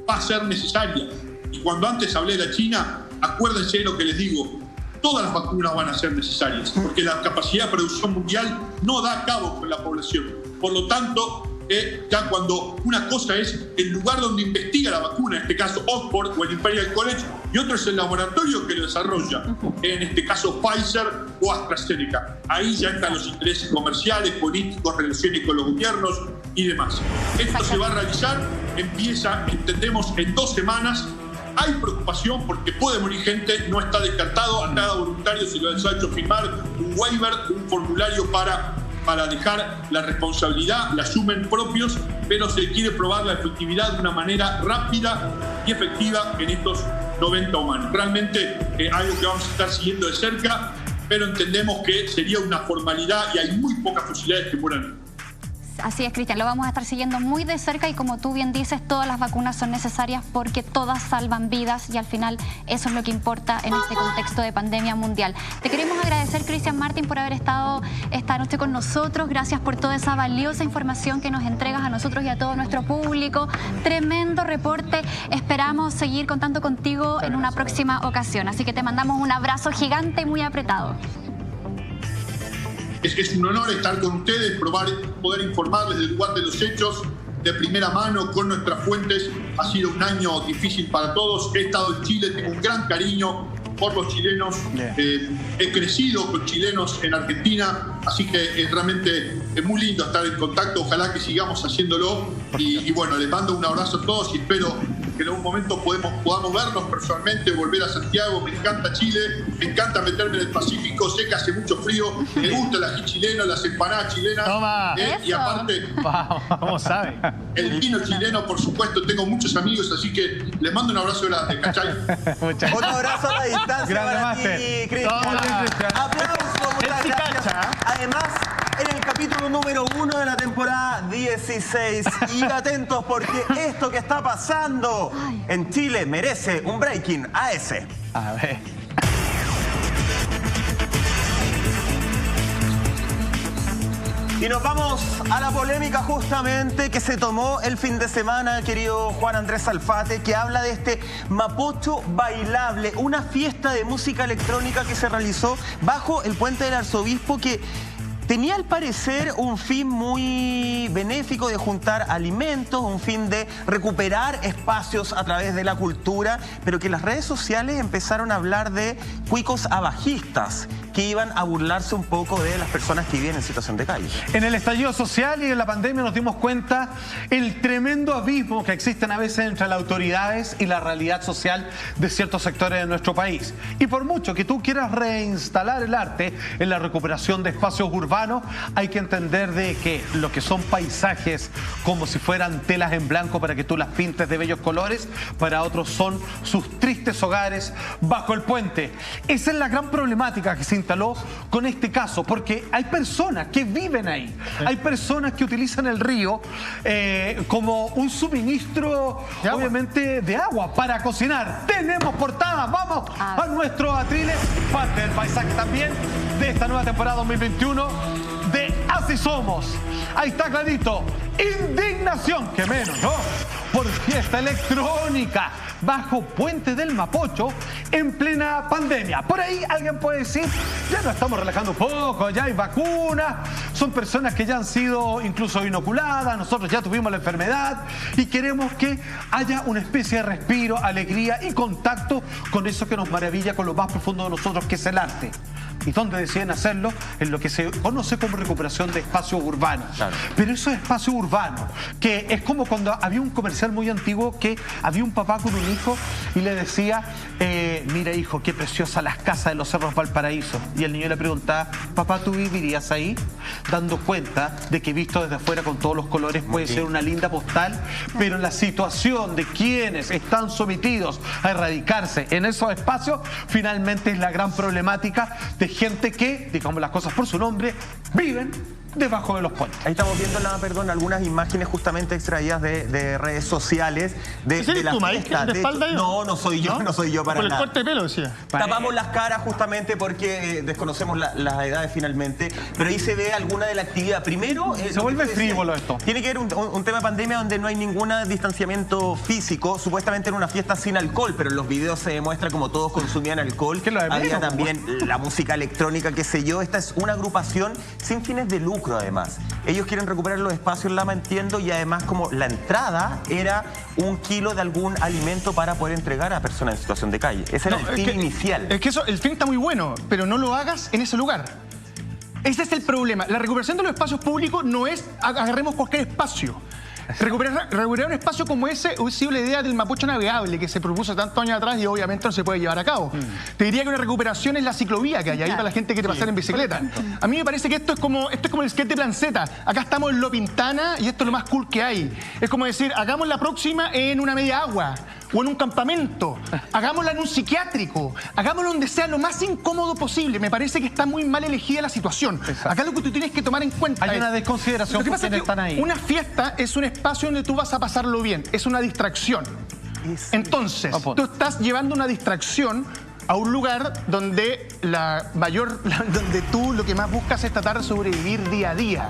va a ser necesaria. Y cuando antes hablé de la China, acuérdense de lo que les digo. Todas las vacunas van a ser necesarias, porque la capacidad de producción mundial no da a cabo con la población. Por lo tanto, ya cuando una cosa es el lugar donde investiga la vacuna, en este caso Oxford o el Imperial College, y otro es el laboratorio que lo desarrolla, en este caso Pfizer o AstraZeneca. Ahí ya entran los intereses comerciales, políticos, relaciones con los gobiernos y demás. Esto se va a realizar, empieza, entendemos, en 2 semanas. Hay preocupación porque puede morir gente, no está descartado. A cada voluntario se les ha hecho firmar un waiver, un formulario para dejar la responsabilidad, la asumen propios, pero se quiere probar la efectividad de una manera rápida y efectiva en estos 90 humanos. Realmente algo que vamos a estar siguiendo de cerca, pero entendemos que sería una formalidad y hay muy pocas posibilidades que mueran. Así es, Cristian, lo vamos a estar siguiendo muy de cerca y como tú bien dices, todas las vacunas son necesarias porque todas salvan vidas y al final eso es lo que importa en este contexto de pandemia mundial. Te queremos agradecer, Cristian Martin, por haber estado esta noche con nosotros. Gracias por toda esa valiosa información que nos entregas a nosotros y a todo nuestro público. Tremendo reporte. Esperamos seguir contando contigo en una próxima ocasión. Así que te mandamos un abrazo gigante y muy apretado. Es un honor estar con ustedes, poder informarles del lugar de los hechos de primera mano con nuestras fuentes. Ha sido un año difícil para todos. He estado en Chile, tengo un gran cariño por los chilenos. He crecido con chilenos en Argentina, así que es realmente muy lindo estar en contacto. Ojalá que sigamos haciéndolo. Y bueno, les mando un abrazo a todos y espero que en algún momento podamos vernos personalmente, volver a Santiago. Me encanta Chile, me encanta meterme en el Pacífico, sé que hace mucho frío, me gusta el ají chileno, las empanadas chilenas. Toma. Y aparte, ¿cómo sabe? El vino chileno, por supuesto, tengo muchos amigos, así que les mando un abrazo grande, ¿cachai? Un abrazo a la distancia para ti, Cristian. Aplausos, muchas gracias. Además, en el capítulo número 1 de la temporada 16. Y atentos porque esto que está pasando en Chile merece un Breaking AS. A ver. Y nos vamos a la polémica justamente que se tomó el fin de semana, querido Juan Andrés Alfate, que habla de este Mapocho Bailable, una fiesta de música electrónica que se realizó bajo el Puente del Arzobispo, que tenía al parecer un fin muy benéfico de juntar alimentos, un fin de recuperar espacios a través de la cultura, pero que las redes sociales empezaron a hablar de cuicos abajistas que iban a burlarse un poco de las personas que viven en situación de calle. En el estallido social y en la pandemia nos dimos cuenta el tremendo abismo que existen a veces entre las autoridades y la realidad social de ciertos sectores de nuestro país. Y por mucho que tú quieras reinstalar el arte en la recuperación de espacios urbanos, hay que entender de que lo que son paisajes como si fueran telas en blanco para que tú las pintes de bellos colores, para otros son sus tristes hogares bajo el puente. Esa es la gran problemática que se instaló con este caso, porque hay personas que viven ahí, hay personas que utilizan el río como un suministro, obviamente, de agua para cocinar. Tenemos portada, vamos a nuestro atril, parte del paisaje también de esta nueva temporada 2021 de Así Somos. Ahí está clarito, indignación, que menos, ¿no? Por fiesta electrónica bajo Puente del Mapocho en plena pandemia. Por ahí alguien puede decir, ya nos estamos relajando un poco, ya hay vacunas, son personas que ya han sido incluso inoculadas, nosotros ya tuvimos la enfermedad y queremos que haya una especie de respiro, alegría y contacto con eso que nos maravilla con lo más profundo de nosotros, que es el arte. ¿Y dónde deciden hacerlo? En lo que se conoce como recuperación de espacios urbanos. Claro. Pero esos espacios urbanos, que es como cuando había un comercial muy antiguo que había un papá con un hijo y le decía, mira hijo, qué preciosas las casas de los Cerros Valparaíso. Y el niño le preguntaba, papá, ¿tú vivirías ahí? Dando cuenta de que visto desde afuera con todos los colores puede ser una linda postal, pero la situación de quienes están sometidos a erradicarse en esos espacios, finalmente es la gran problemática de gente que, digamos las cosas por su nombre, viven debajo de los puentes. Ahí estamos viendo, algunas imágenes justamente extraídas de redes sociales de la fiesta. ¿De espalda yo? No soy yo, no soy yo para nada. Por el corte de pelo, decía. Tapamos las caras justamente porque desconocemos las edades finalmente, pero ahí se ve alguna de la actividad. Primero... se vuelve frívolo esto. Tiene que ver un tema de pandemia donde no hay ningún distanciamiento físico, supuestamente en una fiesta sin alcohol, pero en los videos se demuestra como todos consumían alcohol. Había también la música electrónica, qué sé yo. Esta es una agrupación sin fines de lucro, además. Ellos quieren recuperar los espacios, Lama, entiendo, y además como la entrada era 1 kilo de algún alimento para poder entregar a personas en situación de calle. Ese era el fin inicial. Es que el fin está muy bueno, pero no lo hagas en ese lugar. Ese es el problema. La recuperación de los espacios públicos no es agarremos cualquier espacio. Recuperar un espacio como ese hubiera sido la idea del Mapocho navegable que se propuso tantos años atrás y obviamente no se puede llevar a cabo. Te diría que una recuperación es la ciclovía que hay ahí para la gente que quiere pasar en bicicleta. A mí me parece que esto es como el skate de Planceta. Acá estamos en Lo Pintana y esto es lo más cool que hay. Es como decir, hagamos la próxima en una media agua o en un campamento. Hagámosla en un psiquiátrico. Hagámoslo donde sea lo más incómodo posible. Me parece que está muy mal elegida la situación. Acá lo que tú tienes que tomar en cuenta hay una desconsideración por quienes están ahí. Una fiesta es un espacio donde tú vas a pasarlo bien. Es una distracción. Entonces, tú estás llevando una distracción a un lugar donde donde tú lo que más buscas es tratar de sobrevivir día a día.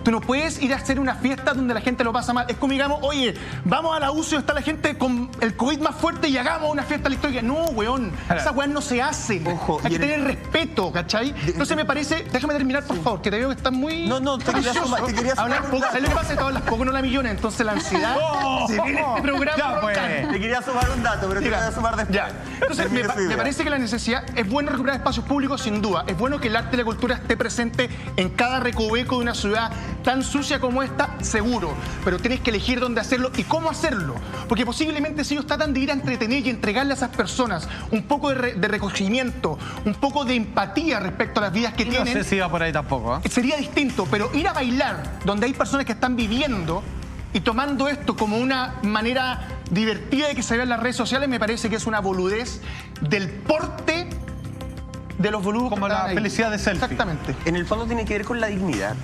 Tú no puedes ir a hacer una fiesta donde la gente lo pasa mal. Es como digamos, oye, vamos a la UCI, está la gente con el COVID más fuerte y hagamos una fiesta electrónica. No, weón, esas weas no se hacen. Hay que tener respeto, ¿cachai? Entonces me parece, déjame terminar, por favor, que te veo que estás muy... te quería sumar poco. ¿Sabes lo que pasa? Te hablas poco, no la millones. Entonces la ansiedad se viene este programa. Te quería sumar un dato, pero te voy a sumar después. Entonces me parece que la necesidad, es bueno recuperar espacios públicos sin duda, es bueno que el arte y la cultura esté presente en cada recoveco de una ciudad tan sucia como esta, seguro, pero tienes que elegir dónde hacerlo y cómo hacerlo, porque posiblemente si ellos tratan de ir a entretener y entregarle a esas personas un poco de recogimiento, un poco de empatía respecto a las vidas que tienen, no sé si va por ahí tampoco, sería distinto, pero ir a bailar donde hay personas que están viviendo y tomando esto como una manera divertida de que se vea en las redes sociales, me parece que es una boludez del porte de los boludos. Como la felicidad de selfie. Exactamente. En el fondo tiene que ver con la dignidad.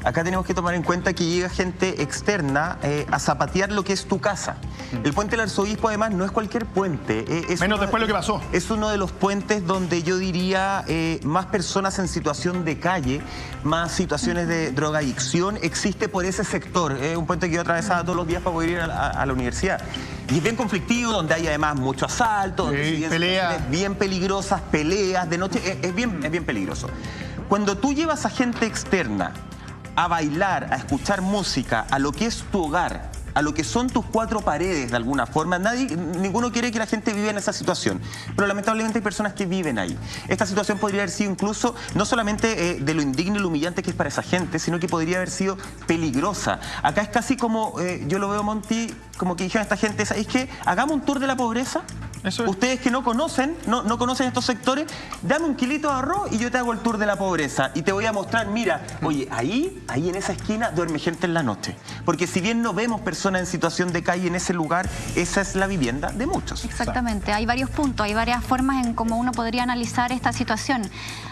Acá tenemos que tomar en cuenta que llega gente externa a zapatear lo que es tu casa. El puente del Arzobispo, además, no es cualquier puente. Menos después de lo que pasó. Es uno de los puentes donde yo diría más personas en situación de calle, más situaciones de drogadicción existe por ese sector. Es un puente que yo atravesaba todos los días para poder ir a la universidad. Y es bien conflictivo, donde hay además mucho asalto, donde peleas bien peligrosas, peleas de noche. Es bien peligroso. Cuando tú llevas a gente externa a bailar, a escuchar música, a lo que es tu hogar, a lo que son tus 4 paredes de alguna forma, ninguno quiere que la gente viva en esa situación, pero lamentablemente hay personas que viven ahí. Esta situación podría haber sido incluso, no solamente de lo indigno y lo humillante que es para esa gente, sino que podría haber sido peligrosa. Acá es casi como, yo lo veo, Monty, como que dijeron a esta gente, ¿sabéis qué? Hagamos un tour de la pobreza. Ustedes que no conocen estos sectores, dame 1 kilito de arroz y yo te hago el tour de la pobreza y te voy a mostrar, mira, oye, ahí en esa esquina duerme gente en la noche. Porque si bien no vemos personas en situación de calle en ese lugar, esa es la vivienda de muchos. Exactamente, hay varios puntos, hay varias formas en cómo uno podría analizar esta situación.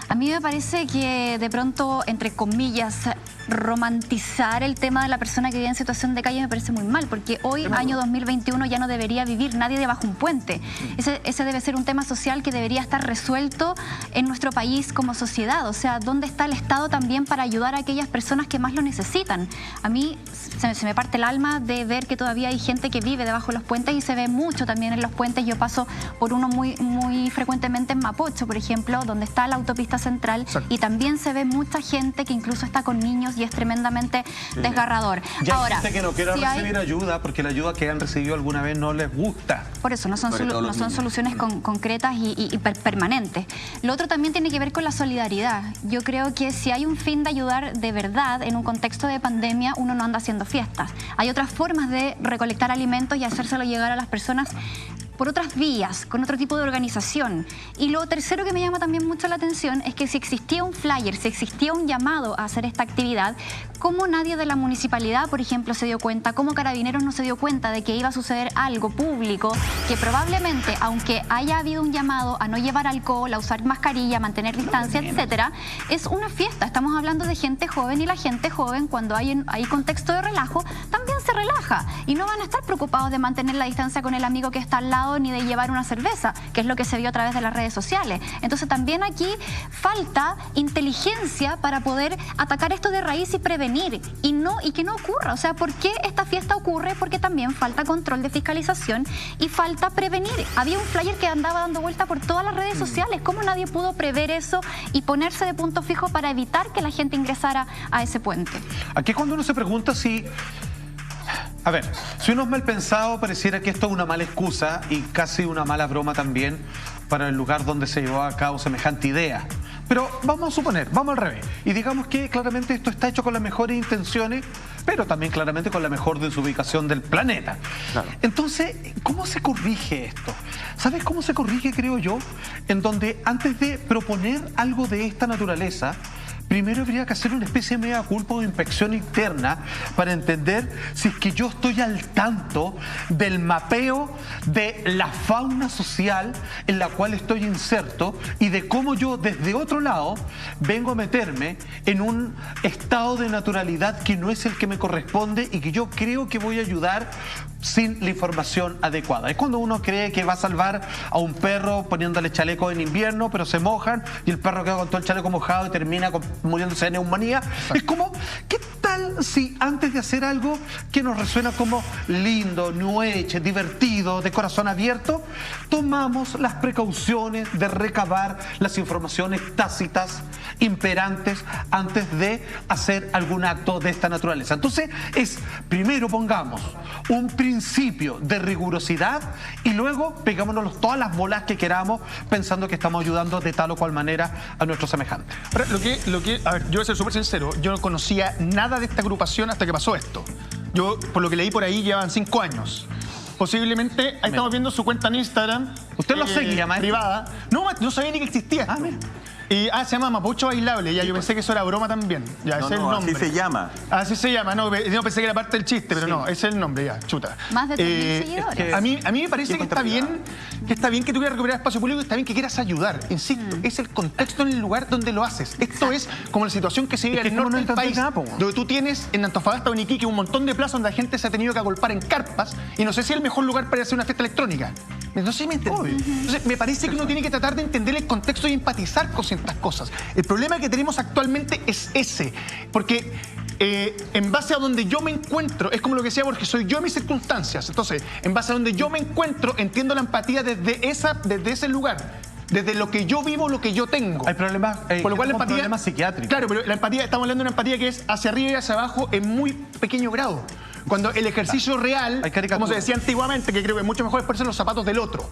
A mí me parece que de pronto, entre comillas, romantizar el tema de la persona que vive en situación de calle me parece muy mal, porque hoy, año 2021, ya no debería vivir nadie debajo un puente. Ese debe ser un tema social que debería estar resuelto en nuestro país como sociedad. O sea, ¿dónde está el Estado también para ayudar a aquellas personas que más lo necesitan? A mí se me parte el alma de ver que todavía hay gente que vive debajo de los puentes y se ve mucho también en los puentes. Yo paso por uno muy frecuentemente en Mapocho, por ejemplo, donde está la autopista central. Exacto. Y también se ve mucha gente que incluso está con niños y es tremendamente desgarrador. Ya hay gente que no quiere recibir ayuda porque la ayuda que han recibido alguna vez no les gusta. Por eso, no son soluciones concretas y permanentes. Lo otro también tiene que ver con la solidaridad. Yo creo que si hay un fin de ayudar de verdad en un contexto de pandemia, uno no anda haciendo fiestas. Hay otras formas de recolectar alimentos y hacérselo llegar a las personas por otras vías, con otro tipo de organización. Y lo tercero que me llama también mucho la atención es que si existía un flyer, si existía un llamado a hacer esta actividad, ¿cómo nadie de la municipalidad, por ejemplo, se dio cuenta? ¿Cómo Carabineros no se dio cuenta de que iba a suceder algo público que probablemente, aunque haya habido un llamado a no llevar alcohol, a usar mascarilla, a mantener distancia, etcétera, es una fiesta? Estamos hablando de gente joven y la gente joven, cuando hay contexto de relajo, también se relaja y no van a estar preocupados de mantener la distancia con el amigo que está al lado ni de llevar una cerveza, que es lo que se vio a través de las redes sociales. Entonces también aquí falta inteligencia para poder atacar esto de raíz y prevenir y que no ocurra. O sea, ¿por qué esta fiesta ocurre? Porque también falta control de fiscalización y falta prevenir. Había un flyer que andaba dando vuelta por todas las redes sociales. ¿Cómo nadie pudo prever eso y ponerse de punto fijo para evitar que la gente ingresara a ese puente? Aquí cuando uno se pregunta si... A ver, si uno es mal pensado, pareciera que esto es una mala excusa y casi una mala broma también para el lugar donde se llevó a cabo semejante idea. Pero vamos a suponer, vamos al revés, y digamos que claramente esto está hecho con las mejores intenciones, pero también claramente con la mejor desubicación del planeta. Claro. Entonces, ¿cómo se corrige esto? ¿Sabes cómo se corrige, creo yo? En donde antes de proponer algo de esta naturaleza, primero habría que hacer una especie de mea culpa o inspección interna para entender si es que yo estoy al tanto del mapeo de la fauna social en la cual estoy inserto y de cómo yo desde otro lado vengo a meterme en un estado de naturalidad que no es el que me corresponde y que yo creo que voy a ayudar sin la información adecuada. Es cuando uno cree que va a salvar a un perro poniéndole chaleco en invierno, pero se mojan y el perro queda con todo el chaleco mojado y termina muriéndose de neumonía. Es como, ¿qué tal si antes de hacer algo que nos resuena como lindo, new age, divertido, de corazón abierto, tomamos las precauciones de recabar las informaciones tácitas, imperantes, antes de hacer algún acto de esta naturaleza? Entonces, primero pongamos un principio de rigurosidad y luego pegámonos todas las bolas que queramos pensando que estamos ayudando de tal o cual manera a nuestros semejantes. Ahora, a ver, yo voy a ser súper sincero, yo no conocía nada de esta agrupación hasta que pasó esto. Yo, por lo que leí por ahí, llevan 5 años. Posiblemente, ahí estamos viendo su cuenta en Instagram. ¿Usted lo seguía, maestro? Privada. No sabía ni que existía. Ah, mira. Y, se llama Mapocho Bailable. Ya, yo pensé que eso era broma también. Ya, ese es el nombre. Así se llama. Así se llama. No, pensé que era parte del chiste, pero no, ese es el nombre, ya, chuta. Más de 3.000 seguidores. A mí me parece que está bien que tú quieras recuperar espacio público y está bien que quieras ayudar. Insisto, es el contexto en el lugar donde lo haces. Esto es como la situación que se vive en el norte del país, donde tú tienes en Antofagasta o en Iquique un montón de plazas donde la gente se ha tenido que agolpar en carpas y no sé si es el mejor lugar para ir a hacer una fiesta electrónica. No sé si me entiendes. Entonces, me parece que uno tiene que tratar de entender el contexto y empatizar con ciertas cosas. El problema que tenemos actualmente es ese, porque en base a donde yo me encuentro, es como lo que decía Borges, soy yo en mis circunstancias. Entonces, en base a donde yo me encuentro, entiendo la empatía desde ese lugar. Desde lo que yo vivo, lo que yo tengo. Hay problemas, por lo cual la empatía, problemas psiquiátricos. Claro, pero la empatía, estamos hablando de una empatía que es hacia arriba y hacia abajo en muy pequeño grado. Cuando el ejercicio real, como se decía antiguamente, que creo que es mucho mejor es ponerse en los zapatos del otro.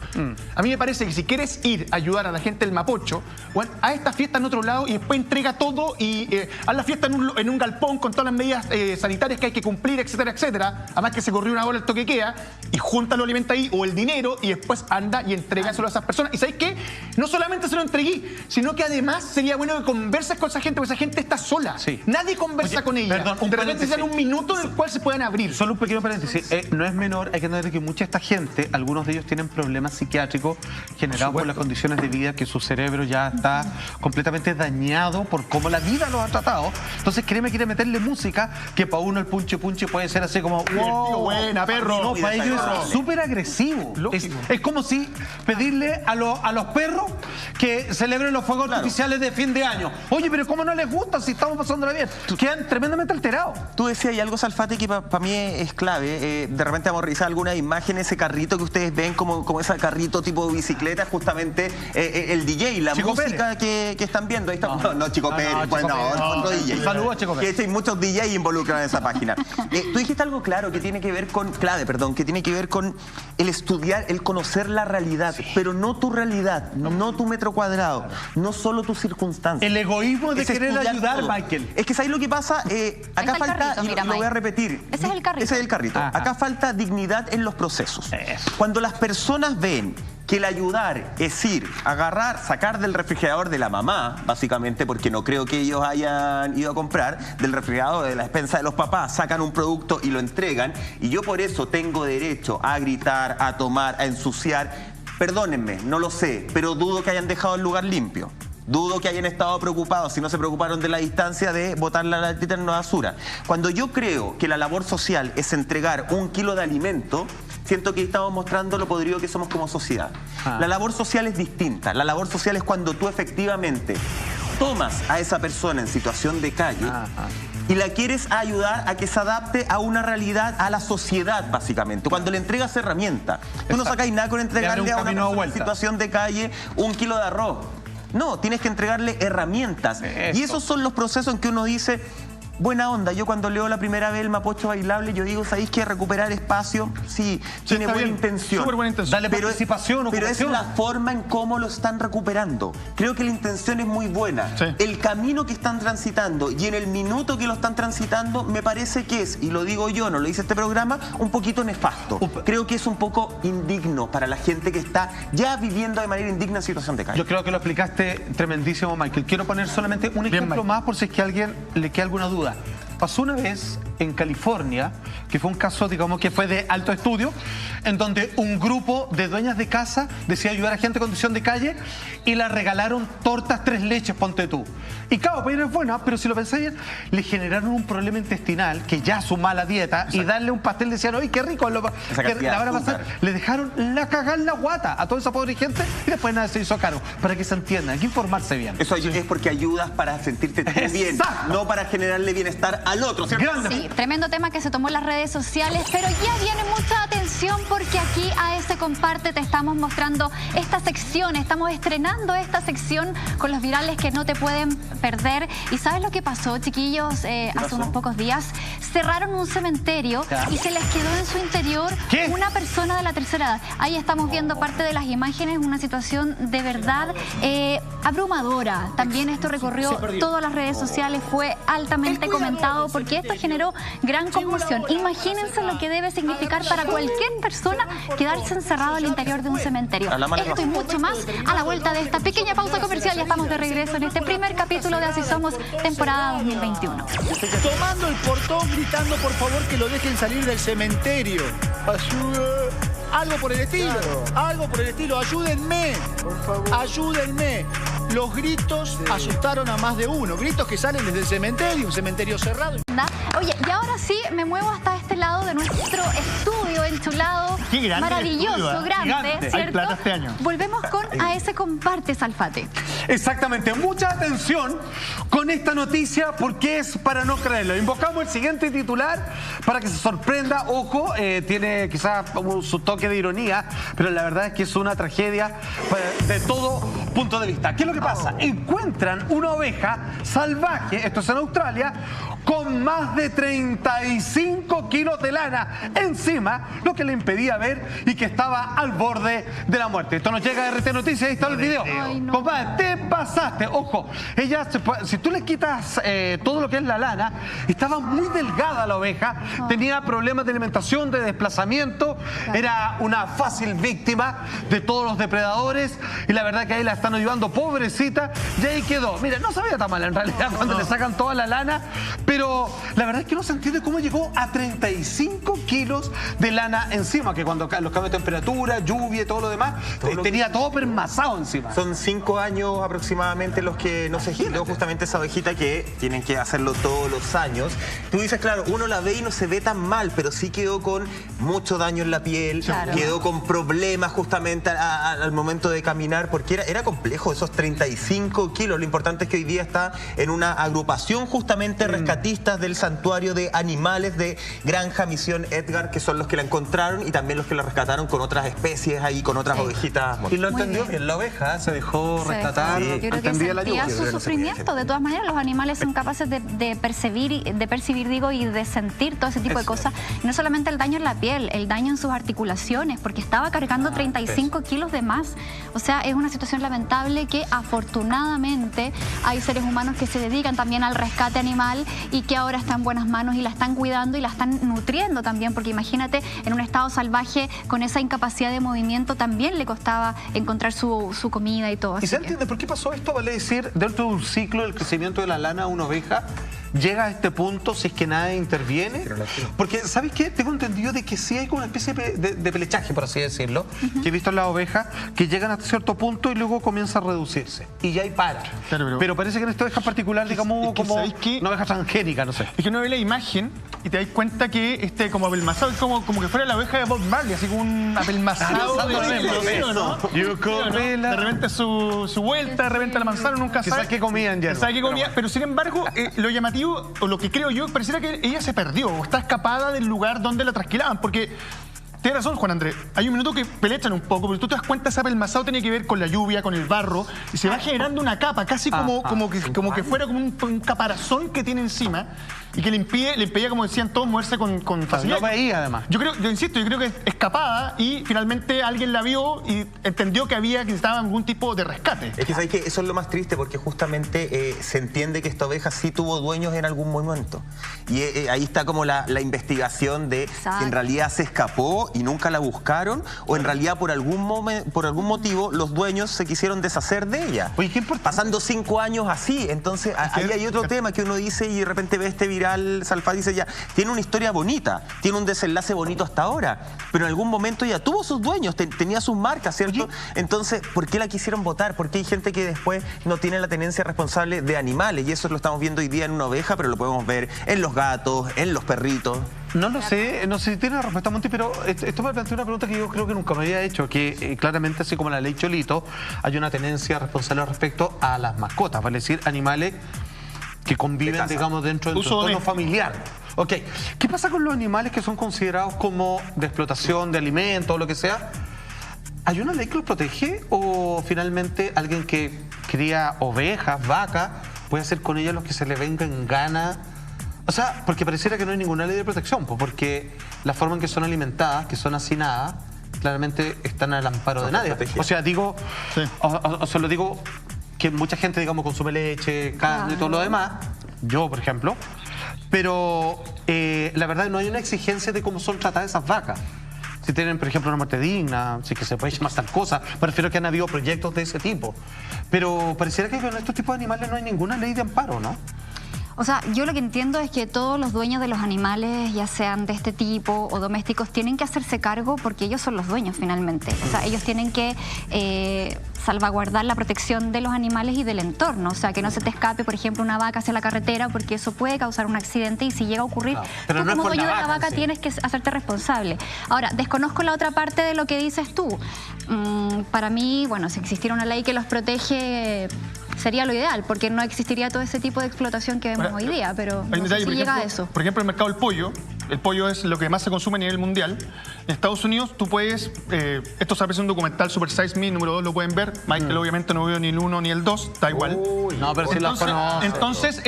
A mí me parece que si quieres ir a ayudar a la gente del Mapocho, bueno, a esta fiesta en otro lado y después entrega todo y haz la fiesta en un galpón con todas las medidas sanitarias que hay que cumplir, etcétera, etcétera. Además que se corrió una hora el toque queda y junta los alimentos ahí o el dinero y después anda y entrégaselo a esas personas. ¿Y sabes qué? No solamente se lo entregué, sino que además sería bueno que converses con esa gente, porque esa gente está sola. Sí. Nadie conversa con ella. Perdón, de repente se dan un minuto en el cual se puedan abrir. Solo un pequeño paréntesis. No es menor, hay que entender que mucha de esta gente, algunos de ellos tienen problemas psiquiátricos generados por las condiciones de vida, que su cerebro ya está completamente dañado por cómo la vida los ha tratado. Entonces, créeme, quiere meterle música que para uno el punche puede ser así como wow, buena, perro. No, para ellos es súper agresivo. Es como si pedirle a los perros que celebren los fuegos artificiales de fin de año. Oye, pero ¿cómo no les gusta si estamos pasándola bien? Quedan tremendamente alterados. Tú decías, y algo, Salfate, que para mí es clave. De repente vamos a revisar alguna imagen, ese carrito que ustedes ven como ese carrito tipo bicicleta, justamente el DJ, la Chico música que están viendo. Ahí está. No, Chico Pérez, bueno, otro DJ. Saludos, Chico Pérez. Que hay muchos DJs involucrados en esa página. Tú dijiste algo que tiene que ver con el estudiar, el conocer la realidad, pero no tu realidad. no tu metro cuadrado, no solo tus circunstancias. El egoísmo de querer ayudar, todo. Michael. Es que ¿sabes lo que pasa? Acá falta, carrito, mira, y lo voy a repetir. Ese es el carrito. Ese es el carrito. Ajá. Acá falta dignidad en los procesos. Cuando las personas ven que el ayudar es ir, agarrar, sacar del refrigerador de la mamá, básicamente, porque no creo que ellos hayan ido a comprar, del refrigerador, de la despensa de los papás, sacan un producto y lo entregan, y yo por eso tengo derecho a gritar, a tomar, a ensuciar. Perdónenme, no lo sé, pero dudo que hayan dejado el lugar limpio. Dudo que hayan estado preocupados, si no se preocuparon de la distancia de botar la latita en la basura. Cuando yo creo que la labor social es entregar 1 kilo de alimento, siento que estamos mostrando lo podrido que somos como sociedad. La labor social es distinta. La labor social es cuando tú efectivamente tomas a esa persona en situación de calle y la quieres ayudar a que se adapte a una realidad, a la sociedad, básicamente. Cuando le entregas herramientas. Tú no sacáis nada con entregarle a una persona en situación de calle 1 kilo de arroz. No, tienes que entregarle herramientas. Y esos son los procesos en que uno dice, buena onda. Yo cuando leo la primera vez el Mapocho Bailable, yo digo, ¿sabéis que recuperar espacio? Sí, tiene buena intención. Súper buena intención. Dale participación, pero es la forma en cómo lo están recuperando. Creo que la intención es muy buena. Sí. El camino que están transitando y en el minuto que lo están transitando, me parece que es, y lo digo yo, no lo dice este programa, un poquito nefasto. Creo que es un poco indigno para la gente que está ya viviendo de manera indigna en situación de calle. Yo creo que lo explicaste tremendísimo, Michael. Quiero poner solamente un ejemplo más por si es que a alguien le queda alguna duda. Pasó una vez en California, que fue un caso, digamos, que fue de alto estudio, en donde un grupo de dueñas de casa decía ayudar a gente en condición de calle y le regalaron tortas 3 leches, ponte tú. Y claro, para es buena, pero si lo pensáis bien, le generaron un problema intestinal, que ya su mala dieta, y darle un pastel decían, ¡ay, qué rico! La van a pasar. Le dejaron la cagada en la guata a toda esa pobre gente y después nada se hizo caro. Para que se entienda, hay que informarse bien. Eso es porque ayudas para sentirte tú bien, no para generarle bienestar al otro, ¿cierto? Sí, tremendo tema que se tomó en las redes sociales, pero ya viene mucha atención porque aquí a ese Comparte te estamos mostrando esta sección, estamos estrenando esta sección con los virales que no te pueden perder. ¿Y sabes lo que pasó, chiquillos? Hace unos pocos días cerraron un cementerio y se les quedó en su interior una persona de la tercera edad. Ahí estamos viendo parte de las imágenes, una situación de verdad abrumadora. También esto recorrió todas las redes sociales, fue altamente comentado porque esto generó gran conmoción. Imagínense lo que debe significar para cualquier persona quedarse encerrado al interior de un cementerio. Esto y mucho más a la vuelta de esta pequeña pausa comercial. Ya estamos de regreso en este primer capítulo de Así Somos, temporada 2021. Tomando el portón, gritando por favor que lo dejen salir del cementerio. Ayuda. Algo por el estilo, algo por el estilo. Ayúdenme, por favor. Ayúdenme. Los gritos asustaron a más de uno. Gritos que salen desde el cementerio, un cementerio cerrado. Oye, y ahora sí me muevo hasta este lado de nuestro estudio enchulado, maravilloso, grande, ¿cierto? Volvemos con A ese Comparte, Salfate. Exactamente, mucha atención con esta noticia porque es para no creerlo. Invocamos el siguiente titular para que se sorprenda. Ojo, tiene quizás su toque de ironía, pero la verdad es que es una tragedia de todo punto de vista. ¿Qué es lo que pasa? Encuentran una oveja salvaje, esto es en Australia, con más de 35 kilos de lana encima, lo que le impedía ver y que estaba al borde de la muerte. Esto nos llega de RT Noticias, ahí está el video. Compadre, te pasaste. Ojo, ella, si tú le quitas todo lo que es la lana, estaba muy delgada la oveja, tenía problemas de alimentación, de desplazamiento, era una fácil víctima de todos los depredadores y la verdad que ahí la están ayudando, pobrecita, y ahí quedó. Mira, no sabía tan mal en realidad cuando le sacan toda la lana, pero la verdad es que no se entiende cómo llegó a 35 kilos de lana encima, que cuando los cambios de temperatura, lluvia y todo lo demás, tenía todo permasado encima. Son 5 años aproximadamente los que no se giró justamente esa ovejita que tienen que hacerlo todos los años. Tú dices, claro, uno la ve y no se ve tan mal, pero sí quedó con mucho daño en la piel, quedó con problemas justamente al momento de caminar, porque era complejo esos 35 kilos. Lo importante es que hoy día está en una agrupación justamente rescatada rescatistas del santuario de animales de Granja Misión Edgar, que son los que la encontraron y también los que la rescataron con otras especies ahí, con otras ovejitas. Y lo entendió bien la oveja, se dejó rescatar. Yo creo que sentía su sufrimiento. De todas maneras, los animales son capaces de percibir y de sentir todo ese tipo de cosas. Y no solamente el daño en la piel, el daño en sus articulaciones, porque estaba cargando 35 kilos de más. O sea, es una situación lamentable que afortunadamente hay seres humanos que se dedican también al rescate animal y que ahora está en buenas manos y la están cuidando y la están nutriendo también, porque imagínate, en un estado salvaje con esa incapacidad de movimiento también le costaba encontrar su comida y todo. ¿Y se entiende por qué pasó esto? Vale decir, dentro de un ciclo del crecimiento de la lana, una oveja llega a este punto si es que nadie interviene. Porque, ¿sabes qué? Tengo entendido de que sí hay como una especie de pelechaje, por así decirlo, que he visto en las ovejas, que llegan hasta cierto punto y luego comienza a reducirse. Y ya hay para. Claro, pero parece que en esta oveja particular, digamos, como una oveja transgénica, no sé. Es que uno ve la imagen y te das cuenta que como apelmazado, es como que fuera la oveja de Bob Marley, así como un apelmazado ¿no? De repente su vuelta, de repente la manzana, nunca sabe. Qué comían ya. Sabe qué comía, pero sin embargo, lo llamativo, o lo que creo yo, pareciera que ella se perdió o está escapada del lugar donde la trasquilaban, porque tienes razón, Juan Andrés, hay un minuto que pelechan un poco, pero tú te das cuenta, ese apelmazado tiene que ver con la lluvia, con el barro, y se va generando una capa, casi como que fuera como un caparazón que tiene encima, y que le impedía, como decían todos, moverse con facilidad. No veía, además. Yo insisto, yo creo que escapada, y finalmente alguien la vio y entendió que necesitaba algún tipo de rescate. Es que sabes que eso es lo más triste, porque justamente se entiende que esta oveja sí tuvo dueños en algún momento. Y ahí está como la investigación de si en realidad se escapó y nunca la buscaron, o en realidad por algún motivo los dueños se quisieron deshacer de ella. Oye, ¿qué importa? Pasando 5 años así. Entonces ahí hay otro tema que uno dice y de repente ve este viral, Salfate dice ya, tiene una historia bonita, tiene un desenlace bonito hasta ahora, pero en algún momento ya tuvo sus dueños, tenía sus marcas, ¿cierto? Entonces, ¿por qué la quisieron votar? Porque hay gente que después no tiene la tenencia responsable de animales, y eso lo estamos viendo hoy día en una oveja, pero lo podemos ver en los gatos, en los perritos. No lo sé, no sé si tiene respuesta, Monty, pero esto me plantea una pregunta que yo creo que nunca me había hecho, que claramente, así como la ley Cholito, hay una tenencia responsable respecto a las mascotas, vale decir, animales que conviven, digamos, dentro del entorno familiar. Ok, ¿qué pasa con los animales que son considerados como de explotación, de alimentos o lo que sea? ¿Hay una ley que los protege o finalmente alguien que cría ovejas, vacas, puede hacer con ellas lo que se le venga en gana? O sea, porque pareciera que no hay ninguna ley de protección, pues porque la forma en que son alimentadas, que son hacinadas, claramente están al amparo de nadie. O sea, digo, o sea, lo digo que mucha gente, digamos, consume leche, carne y todo lo demás, yo, por ejemplo, pero la verdad no hay una exigencia de cómo son tratadas esas vacas. Si tienen, por ejemplo, una muerte digna, si que se puede llamar tal cosa, prefiero que han habido proyectos de ese tipo. Pero pareciera que con estos tipos de animales no hay ninguna ley de amparo, ¿no? O sea, yo lo que entiendo es que todos los dueños de los animales, ya sean de este tipo o domésticos, tienen que hacerse cargo porque ellos son los dueños finalmente. O sea, ellos tienen que salvaguardar la protección de los animales y del entorno. O sea, que no se te escape, por ejemplo, una vaca hacia la carretera, porque eso puede causar un accidente y si llega a ocurrir, tú como dueño de la vaca tienes que hacerte responsable. Ahora, desconozco la otra parte de lo que dices tú. Para mí, bueno, si existiera una ley que los protege, sería lo ideal, porque no existiría todo ese tipo de explotación que vemos hoy día, pero no sé si llega a eso. Por ejemplo, el mercado del pollo es lo que más se consume a nivel mundial. En Estados Unidos tú puedes, esto se aparece en un documental, Super Size Me, número 2, lo pueden ver. Michael obviamente no vio ni el 1 ni el 2, da igual. No, pero entonces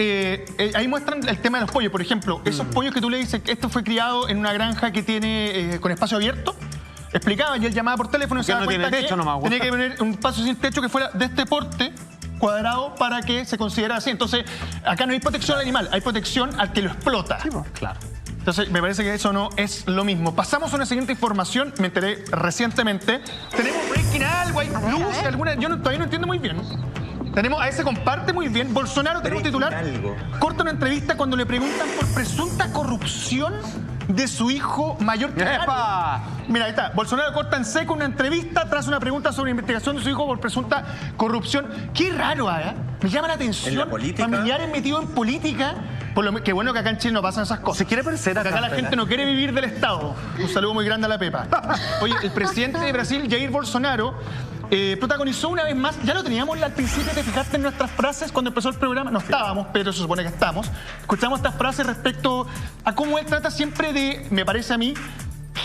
ahí muestran el tema de los pollos. Por ejemplo, esos pollos que tú le dices que esto fue criado en una granja que tiene con espacio abierto, explicaba, y él llamaba por teléfono y se daba cuenta que tenía que poner un espacio sin techo que fuera de este porte, cuadrado, para que se considerara así. Entonces, acá no hay protección al animal, hay protección al que lo explota. Sí, claro. Entonces, me parece que eso no es lo mismo. Pasamos a una siguiente información, me enteré recientemente. Tenemos breaking algo, hay luz, alguna. Yo todavía no entiendo muy bien. Tenemos a ese comparte muy bien. Bolsonaro tiene un titular. Corta una entrevista cuando le preguntan por presunta corrupción de su hijo mayor. Mira, ahí está. Bolsonaro corta en seco una entrevista tras una pregunta sobre investigación de su hijo por presunta corrupción. Qué raro, ¿eh? Me llama la atención. ¿En la política? Familiares metidos en política. Qué bueno que acá en Chile no pasan esas cosas. Se quiere parecer acá la gente no quiere vivir del Estado. Un saludo muy grande a la Pepa. Oye, el presidente de Brasil, Jair Bolsonaro, protagonizó una vez más, ya lo teníamos al principio, te fijaste en nuestras frases cuando empezó el programa, no estábamos, pero se supone que estamos. Escuchamos estas frases respecto a cómo él trata siempre de, me parece a mí,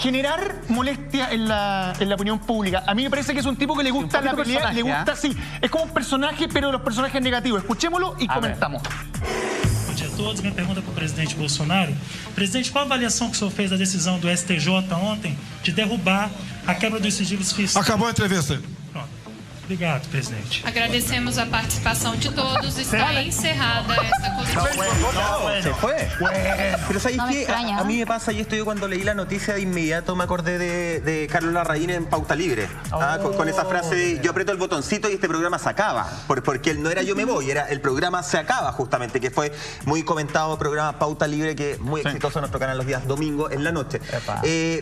generar molestia en la opinión pública. A mí me parece que es un tipo que le gusta la pelea, le gusta, sí, es como un personaje, pero de los personajes negativos. Escuchémoslo y comentamos. Bom dia a todos. Minha pergunta para o presidente Bolsonaro. Presidente, qual a avaliação que o senhor fez da decisão do STJ ontem de derrubar a quebra dos sigilos fiscais? Acabou a entrevista. Obrigado, presidente. Agradecemos a participação de todos. Está encerrada esta coletiva. Se fue. Pero ¿sabéis No me qué? extraña. A mí me pasa, y esto yo cuando leí la noticia de inmediato me acordé de Carlos Larraín en Pauta Libre. Con esa frase de yo aprieto el botoncito y este programa se acaba. Porque no era yo me voy, era el programa se acaba justamente, que fue muy comentado el programa Pauta Libre, que es muy exitoso en nuestro canal los días domingos en la noche.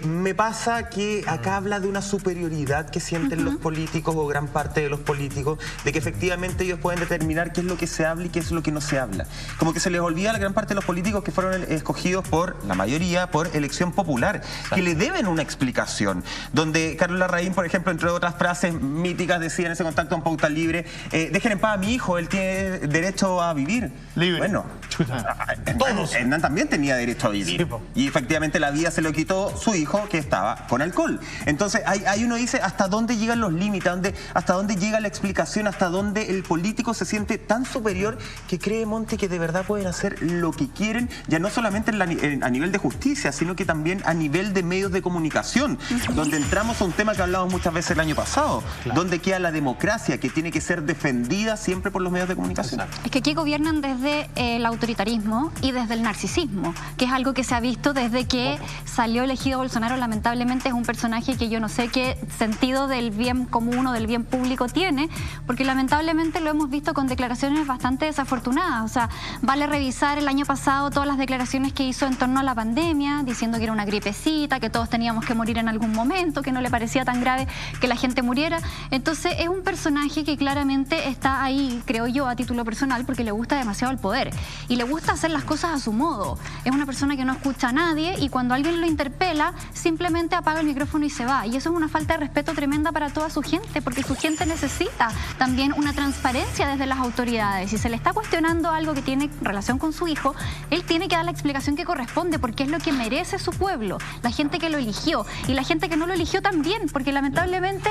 Me pasa que acá habla de una superioridad que sienten los políticos o gran parte de los políticos, de que efectivamente ellos pueden determinar qué es lo que se habla y qué es lo que no se habla. Como que se les olvida a la gran parte de los políticos que fueron escogidos por, la mayoría, por elección popular, que le deben una explicación. Donde Carlos Larraín, por ejemplo, entre otras frases míticas, decía en ese contacto en Pauta Libre, dejen en paz a mi hijo, él tiene derecho a vivir. Libre. Bueno, Hernán también tenía derecho a vivir. Y efectivamente la vida se lo quitó su hijo, que estaba con alcohol. Entonces, ahí uno dice hasta dónde llegan los límites, hasta dónde llega la explicación, hasta dónde el político se siente tan superior que cree, Monte, que de verdad pueden hacer lo que quieren, ya no solamente a nivel de justicia, sino que también a nivel de medios de comunicación, donde entramos a un tema que hablamos muchas veces el año pasado, donde queda la democracia, que tiene que ser defendida siempre por los medios de comunicación. Es que aquí gobiernan desde el autoritarismo y desde el narcisismo, que es algo que se ha visto desde que salió elegido Bolsonaro. Lamentablemente es un personaje que yo no sé qué sentido del bien común o del bien público tiene, porque lamentablemente lo hemos visto con declaraciones bastante desafortunadas. O sea, vale revisar el año pasado todas las declaraciones que hizo en torno a la pandemia, diciendo que era una gripecita, que todos teníamos que morir en algún momento, que no le parecía tan grave que la gente muriera. Entonces es un personaje que claramente está ahí, creo yo, a título personal, porque le gusta demasiado el poder y le gusta hacer las cosas a su modo. Es una persona que no escucha a nadie y cuando alguien lo interpela simplemente apaga el micrófono y se va, y eso es una falta de respeto tremenda para toda su gente, porque su gente necesita también una transparencia desde las autoridades. Si se le está cuestionando algo que tiene relación con su hijo, él tiene que dar la explicación que corresponde, porque es lo que merece su pueblo, la gente que lo eligió y la gente que no lo eligió también, porque lamentablemente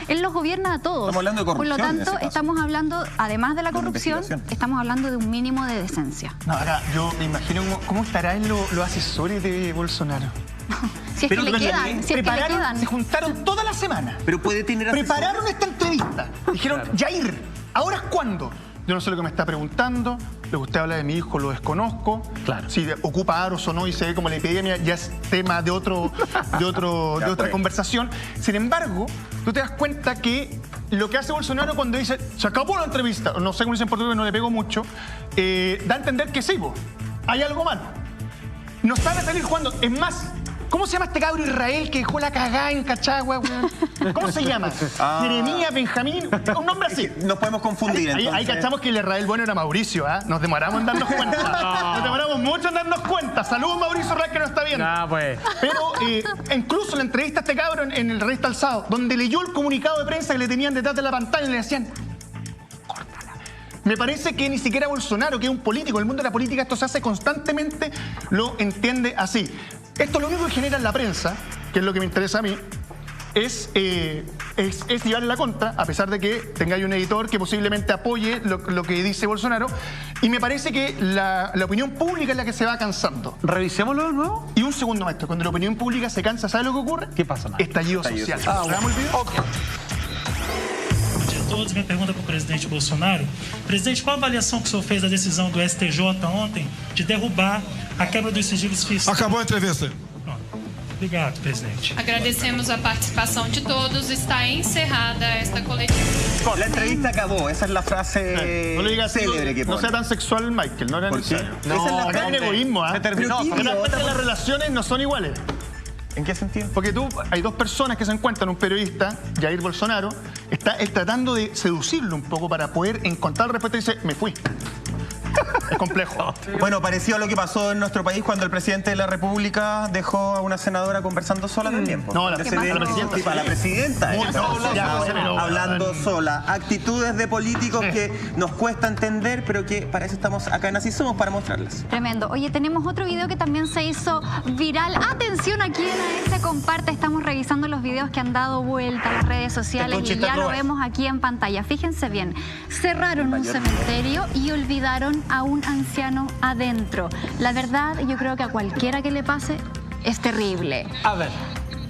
él los gobierna a todos. Estamos hablando de corrupción. Por lo tanto, estamos hablando, además de la corrupción, estamos hablando de un mínimo de decencia. No, ahora yo me imagino cómo estarán los asesores de Bolsonaro. Si es que le quedan, si es que le quedan. Se juntaron toda la semana. Pero puede tener prepararon esta entrevista. Dijeron, Jair, ¿ahora es cuándo? Yo no sé lo que me está preguntando. Lo que usted habla de mi hijo lo desconozco. Claro. Si ocupa aros o no y se ve como la epidemia, ya es tema de otra conversación. Sin embargo, tú te das cuenta que lo que hace Bolsonaro cuando dice se acabó la entrevista, no sé cómo dice en portugués, no le pego mucho, da a entender que sí, hay algo mal. No sabe salir jugando. Es más, ¿cómo se llama este cabro Israel que dejó la cagada en Cachagua, weón? ¿Cómo se llama? Jeremías, Benjamín, un nombre así. Nos podemos confundir, Ahí cachamos que el Israel bueno era Mauricio, ¿ah? Nos demoramos en darnos cuenta. Nos demoramos mucho en darnos cuenta. Saludos, Mauricio Real, que no está viendo. Pues. Pero incluso la entrevista a este cabro en el Revista Alzado, donde leyó el comunicado de prensa que le tenían detrás de la pantalla y le decían, córtala. Me parece que ni siquiera Bolsonaro, que es un político, en el mundo de la política esto se hace constantemente, lo entiende así. Esto lo único que genera en la prensa, que es lo que me interesa a mí, es llevarle la contra, a pesar de que tengáis un editor que posiblemente apoye lo que dice Bolsonaro. Y me parece que la opinión pública es la que se va cansando. ¿Revisémoslo de nuevo? Y un segundo, maestro. Cuando la opinión pública se cansa, ¿sabe lo que ocurre? ¿Qué pasa, maestro? Estallido social. ¿Hagamos el video? Bom dia a todos. Minha pergunta para o presidente Bolsonaro. Presidente, qual a avaliação que o senhor fez da decisão do STJ ontem de derrubar a quebra dos sigilos fiscais? Acabou a entrevista. Obrigado, presidente. Agradecemos a participação de todos. Está encerrada esta coletiva. La entrevista acabó. Esa es la frase célebre que pone. No sea tan sexual, Michael. No era necesario. No, acá hay egoísmo, ¿ah? Se terminó. Las relaciones no son iguales. ¿En qué sentido? Porque hay dos personas que se encuentran, un periodista, Jair Bolsonaro, está él tratando de seducirlo un poco para poder encontrar respuesta y dice, me fui. es complejo. Bueno, parecido a lo que pasó en nuestro país cuando el presidente de la República dejó a una senadora conversando sola también. No, la presidenta. La presidenta. Hablando sola. Actitudes de políticos que nos cuesta entender, pero que para eso estamos acá en Así Somos, para mostrarlas. Tremendo. Oye, tenemos otro video que también se hizo viral. Atención a quien se comparte. Estamos revisando los videos que han dado vuelta a las redes sociales y ya lo vemos aquí en pantalla. Fíjense bien. Cerraron un cementerio y olvidaron a un anciano adentro. La verdad, yo creo que a cualquiera que le pase es terrible. A ver.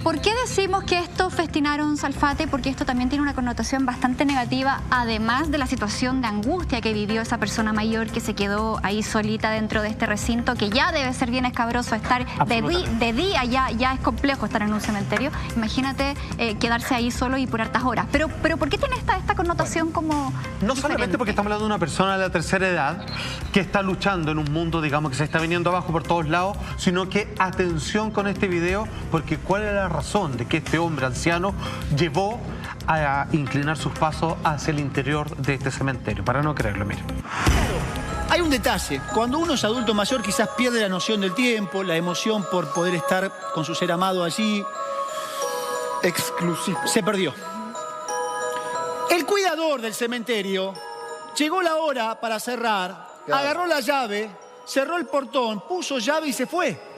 ¿Por qué decimos que esto festinaron Salfate? Porque esto también tiene una connotación bastante negativa, además de la situación de angustia que vivió esa persona mayor que se quedó ahí solita dentro de este recinto, que ya debe ser bien escabroso estar de día, ya es complejo estar en un cementerio. Imagínate quedarse ahí solo y por hartas horas. Pero ¿por qué tiene esta connotación como no diferente? Solamente porque estamos hablando de una persona de la tercera edad que está luchando en un mundo, digamos, que se está viniendo abajo por todos lados, sino que atención con este video, porque ¿cuál era la razón de que este hombre anciano llevó a inclinar sus pasos hacia el interior de este cementerio? Para no creerlo, mire. Hay un detalle. Cuando uno es adulto mayor quizás pierde la noción del tiempo, la emoción por poder estar con su ser amado allí. Exclusivo. Se perdió. El cuidador del cementerio llegó la hora para cerrar, agarró la llave, cerró el portón, puso llave y se fue.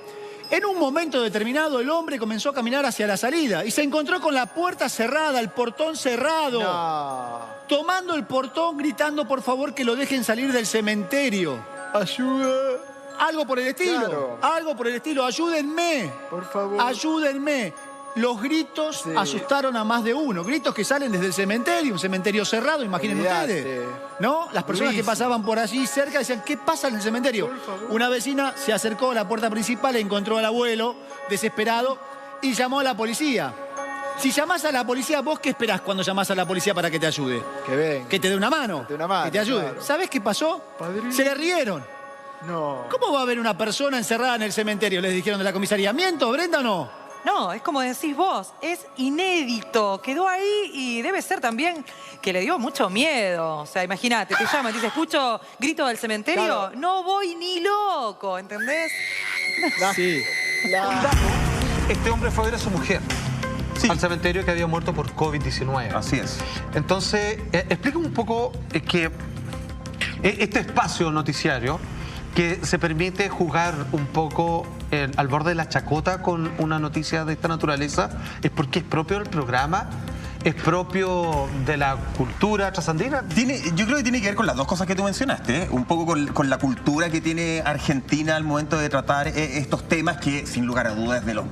En un momento determinado, el hombre comenzó a caminar hacia la salida y se encontró con la puerta cerrada, el portón cerrado. No. Tomando el portón, gritando por favor que lo dejen salir del cementerio. Ayuda. Algo por el estilo. Claro. Algo por el estilo. Ayúdenme. Por favor. Ayúdenme. Los gritos asustaron a más de uno. Gritos que salen desde el cementerio, un cementerio cerrado, imaginen ustedes. ¿No? Las personas que pasaban por allí cerca decían, ¿qué pasa en el cementerio? Una vecina se acercó a la puerta principal, encontró al abuelo, desesperado, y llamó a la policía. Si llamás a la policía, ¿vos qué esperás cuando llamás a la policía para que te ayude? Que venga. Que te dé una mano. Que te ayude. Claro. ¿Sabés qué pasó? Padrino. Se le rieron. No. ¿Cómo va a haber una persona encerrada en el cementerio? Les dijeron de la comisaría. ¿Miento, Brenda, o no? No, es como decís vos, es inédito, quedó ahí y debe ser también que le dio mucho miedo. O sea, imagínate, te llaman, te dice, escucho grito del cementerio, claro. No voy ni loco, ¿entendés? Sí. Este hombre fue a ver a su mujer al cementerio que había muerto por COVID-19. Así es. Entonces, explica un poco que este espacio noticiario que se permite jugar un poco al borde de la chacota con una noticia de esta naturaleza, es porque es propio del programa, es propio de la cultura trasandina. Yo creo que tiene que ver con las dos cosas que tú mencionaste, ¿eh? Un poco con la cultura que tiene Argentina al momento de tratar estos temas que, sin lugar a dudas, de los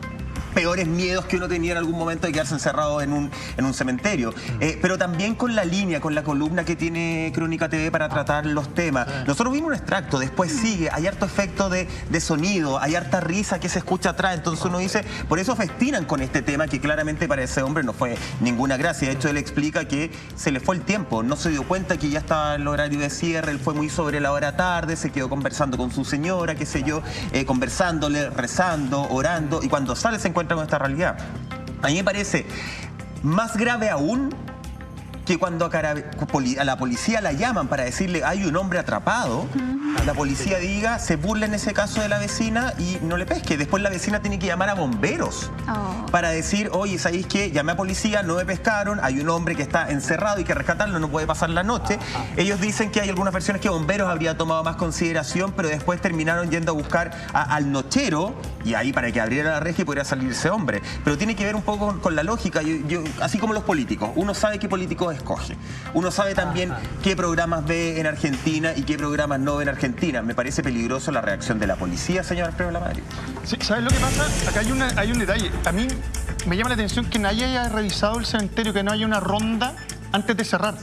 peores miedos que uno tenía en algún momento de quedarse encerrado en un cementerio. Pero también con la línea, con la columna que tiene Crónica TV para tratar los temas. Nosotros vimos un extracto, después sigue, hay harto efecto de sonido, hay harta risa que se escucha atrás, entonces uno dice, por eso festinan con este tema que claramente para ese hombre no fue ninguna gracia. De hecho, él explica que se le fue el tiempo, no se dio cuenta que ya estaba en el horario de cierre, él fue muy sobre la hora tarde, se quedó conversando con su señora, qué sé yo, conversándole, rezando, orando, y cuando sale se encuentra con esta realidad. A mí me parece más grave aún que cuando a la policía la llaman para decirle hay un hombre atrapado, la policía diga, se burla en ese caso de la vecina y no le pesque. Después la vecina tiene que llamar a bomberos para decir, oye, ¿sabéis qué? Llamé a policía, no me pescaron, hay un hombre que está encerrado, hay que rescatarlo, no puede pasar la noche. Ellos dicen que hay algunas versiones que bomberos habría tomado más consideración, pero después terminaron yendo a buscar al nochero y ahí para que abriera la reja y pudiera salir ese hombre. Pero tiene que ver un poco con la lógica, así como los políticos. Uno sabe qué políticos escoge. Uno sabe también qué programas ve en Argentina y qué programas no ve en Argentina. Me parece peligroso la reacción de la policía, señor Alfredo Lamadrid. Sí, ¿sabes lo que pasa? Acá hay un detalle. A mí me llama la atención que nadie haya revisado el cementerio, que no haya una ronda antes de cerrar.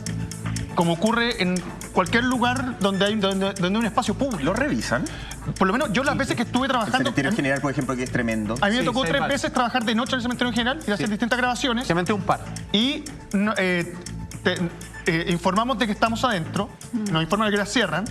Como ocurre en cualquier lugar donde hay un espacio público. ¿Lo revisan? Por lo menos yo las veces que estuve trabajando... El cementerio general, por ejemplo, que es tremendo. A mí me tocó 3 veces trabajar de noche en el cementerio general y hacer distintas grabaciones. Solamente un par. Y informamos de que estamos adentro, nos informan de que la cierran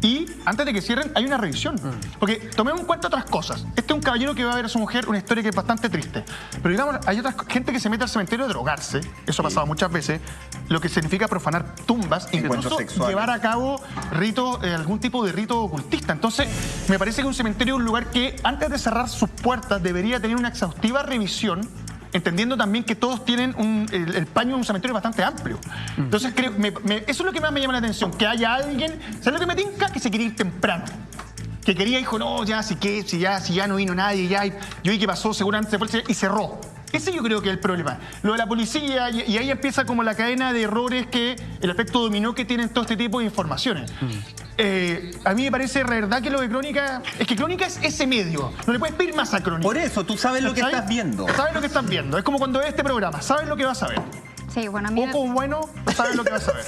Y antes de que cierren, hay una revisión. Porque tomemos en cuenta otras cosas. Este es un caballero que va a ver a su mujer, una historia que es bastante triste. Pero digamos, hay otra gente que se mete al cementerio a drogarse. Eso ha pasado muchas veces. Lo que significa profanar tumbas, incluso llevar a cabo ritos, algún tipo de rito ocultista. Entonces, me parece que un cementerio es un lugar que, antes de cerrar sus puertas, debería tener una exhaustiva revisión, entendiendo también que todos tienen el paño de un cementerio bastante amplio. Entonces, creo, eso es lo que más me llama la atención, que haya alguien, ¿sabes lo que me tinca? Que se quiere ir temprano. Que quería, dijo, no, ya, si ya no vino nadie, ya, yo vi que pasó, seguramente se fue y cerró. Ese yo creo que es el problema. Lo de la policía, y ahí empieza como la cadena de errores que el efecto dominó que tienen todo este tipo de informaciones. A mí me parece verdad que lo de Crónica, es que Crónica es ese medio. No le puedes pedir más a Crónica. Por eso, tú sabes lo que estás viendo. Sabes lo que estás viendo. Es como cuando ves este programa, sabes lo que vas a ver. Sí, bueno, a mí poco bueno, sabes lo que vas a ver.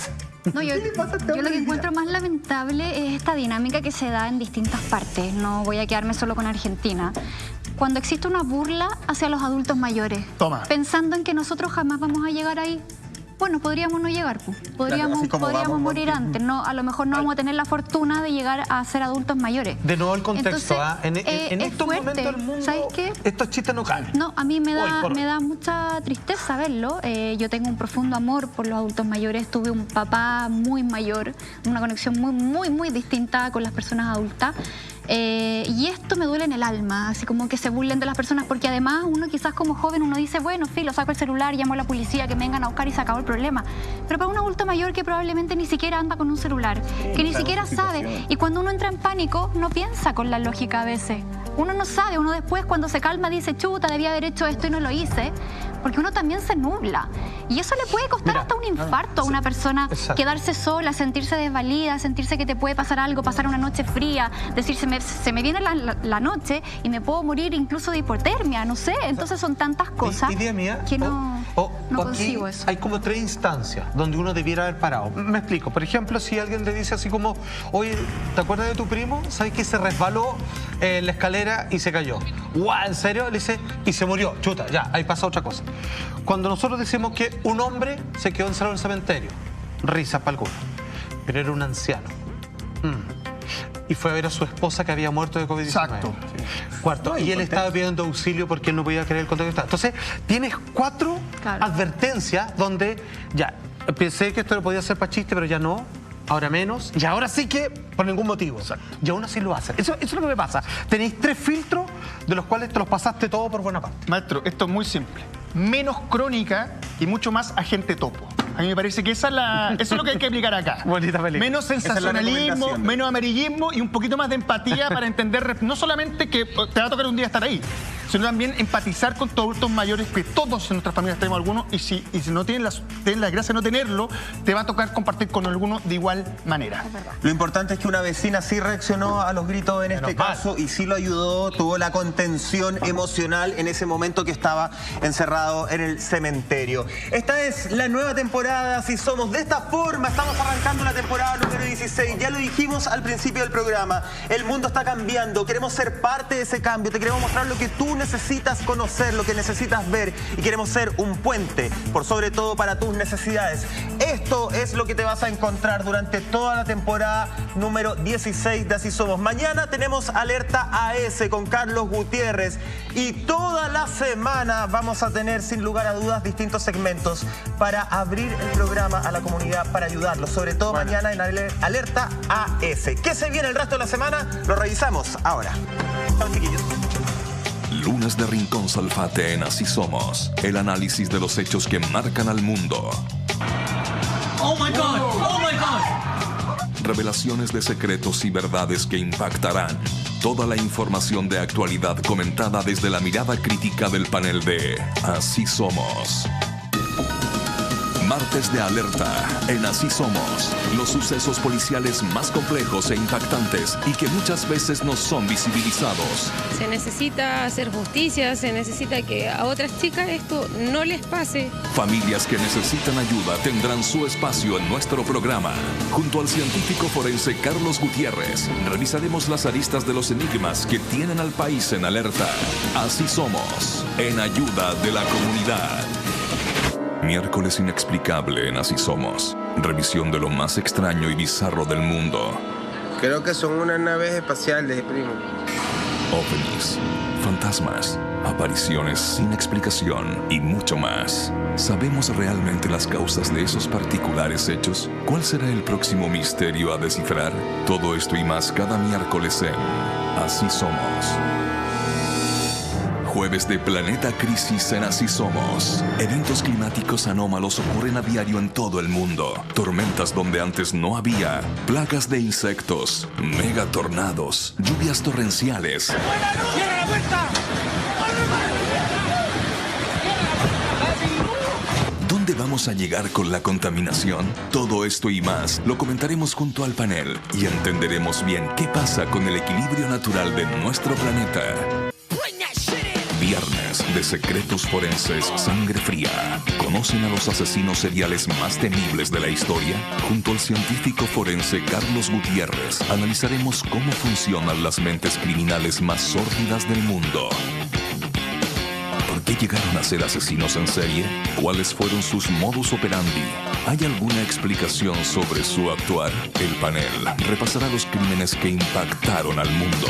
No, yo lo que encuentro más lamentable es esta dinámica que se da en distintas partes. No voy a quedarme solo con Argentina. Cuando existe una burla hacia los adultos mayores, pensando en que nosotros jamás vamos a llegar ahí. Bueno, podríamos no llegar, podríamos morir antes. No, a lo mejor no vamos a tener la fortuna de llegar a ser adultos mayores. De nuevo el contexto. Entonces, en estos momentos del mundo, ¿sabes qué? Estos chistes no caen. No, a mí me da mucha tristeza verlo. Yo tengo un profundo amor por los adultos mayores. Tuve un papá muy mayor, una conexión muy distinta con las personas adultas. Y esto me duele en el alma, así como que se burlen de las personas, porque además uno quizás como joven uno dice, bueno, filo, saco el celular, llamo a la policía, que me vengan a buscar y se acabó el problema. Pero para un adulto mayor que probablemente ni siquiera anda con un celular, que ni siquiera sabe, y cuando uno entra en pánico no piensa con la lógica a veces. Uno no sabe, uno después cuando se calma dice, chuta, debía haber hecho esto y no lo hice, porque uno también se nubla. Y eso le puede costar hasta un infarto a una persona, quedarse sola, sentirse desvalida, sentirse que te puede pasar algo, pasar una noche fría, decir, se me viene la noche y me puedo morir incluso de hipotermia, no sé. Entonces son tantas cosas que no consigo eso. Hay como 3 instancias donde uno debiera haber parado. Me explico. Por ejemplo, si alguien le dice así como, oye, ¿te acuerdas de tu primo? ¿Sabes que se resbaló en la escalera y se cayó? ¡Guau! ¿En serio? Le dice, y se murió. Chuta, ya, ahí pasa otra cosa. Cuando nosotros decimos que un hombre se quedó encerrado en el cementerio, risas para algunos, pero era un anciano. Y fue a ver a su esposa que había muerto de COVID-19. Exacto. Cuarto, y él estaba pidiendo auxilio porque él no podía creer el contexto que estaba. Entonces, tienes 4 advertencias donde ya, pensé que esto lo podía hacer para chiste, pero ya no. Ahora menos, y ahora sí que por ningún motivo. Y aún así lo hacen. Eso es lo que me pasa. Tenéis 3 filtros de los cuales te los pasaste todo por buena parte. Maestro, esto es muy simple. Menos Crónica y mucho más Agente Topo. A mí me parece que eso es lo que hay que aplicar acá. Bonita película. Menos sensacionalismo, menos amarillismo y un poquito más de empatía para entender no solamente que te va a tocar un día estar ahí, sino también empatizar con tus adultos mayores, que todos en nuestras familias tenemos algunos, y si no tienen la gracia de no tenerlo, te va a tocar compartir con alguno de igual manera. Lo importante es que una vecina sí reaccionó a los gritos en este caso y sí lo ayudó, tuvo la contención emocional en ese momento que estaba encerrado en el cementerio. Esta es la nueva temporada de Así Somos. De esta forma estamos arrancando la temporada número 16. Ya lo dijimos al principio del programa, el mundo está cambiando, queremos ser parte de ese cambio, te queremos mostrar lo que tú necesitas conocer, lo que necesitas ver, y queremos ser un puente, por sobre todo para tus necesidades. Esto es lo que te vas a encontrar durante toda la temporada número 16 de Así Somos. Mañana tenemos Alerta AS con Carlos Gutiérrez, y toda la semana vamos a tener sin lugar a dudas distintos segmentos para abrir el programa a la comunidad, para ayudarlos, sobre todo mañana en Alerta AS. ¿Qué se viene el resto de la semana? Lo revisamos ahora. Chao, chiquillos. Lunes de Rincón Salfate en Así Somos. El análisis de los hechos que marcan al mundo. Oh my God! Oh my God! Revelaciones de secretos y verdades que impactarán. Toda la información de actualidad comentada desde la mirada crítica del panel de Así Somos. Martes de Alerta en Así Somos. Los sucesos policiales más complejos e impactantes y que muchas veces no son visibilizados. Se necesita hacer justicia, se necesita que a otras chicas esto no les pase. Familias que necesitan ayuda tendrán su espacio en nuestro programa. Junto al científico forense Carlos Gutiérrez, revisaremos las aristas de los enigmas que tienen al país en alerta. Así Somos, en ayuda de la comunidad. Miércoles inexplicable en Así Somos. Revisión de lo más extraño y bizarro del mundo. Creo que son unas naves espaciales, primo. OVNIs, fantasmas, apariciones sin explicación y mucho más. ¿Sabemos realmente las causas de esos particulares hechos? ¿Cuál será el próximo misterio a descifrar? Todo esto y más cada miércoles en Así Somos. Jueves de Planeta Crisis en Así Somos. Eventos climáticos anómalos ocurren a diario en todo el mundo. Tormentas donde antes no había. Plagas de insectos. Megatornados. Lluvias torrenciales. ¡Cierra la puerta! ¿Dónde vamos a llegar con la contaminación? Todo esto y más lo comentaremos junto al panel y entenderemos bien qué pasa con el equilibrio natural de nuestro planeta. Viernes de Secretos Forenses Sangre Fría. ¿Conocen a los asesinos seriales más temibles de la historia? Junto al científico forense Carlos Gutiérrez analizaremos cómo funcionan las mentes criminales más sórdidas del mundo. ¿Por qué llegaron a ser asesinos en serie? ¿Cuáles fueron sus modus operandi? ¿Hay alguna explicación sobre su actuar? El panel repasará los crímenes que impactaron al mundo.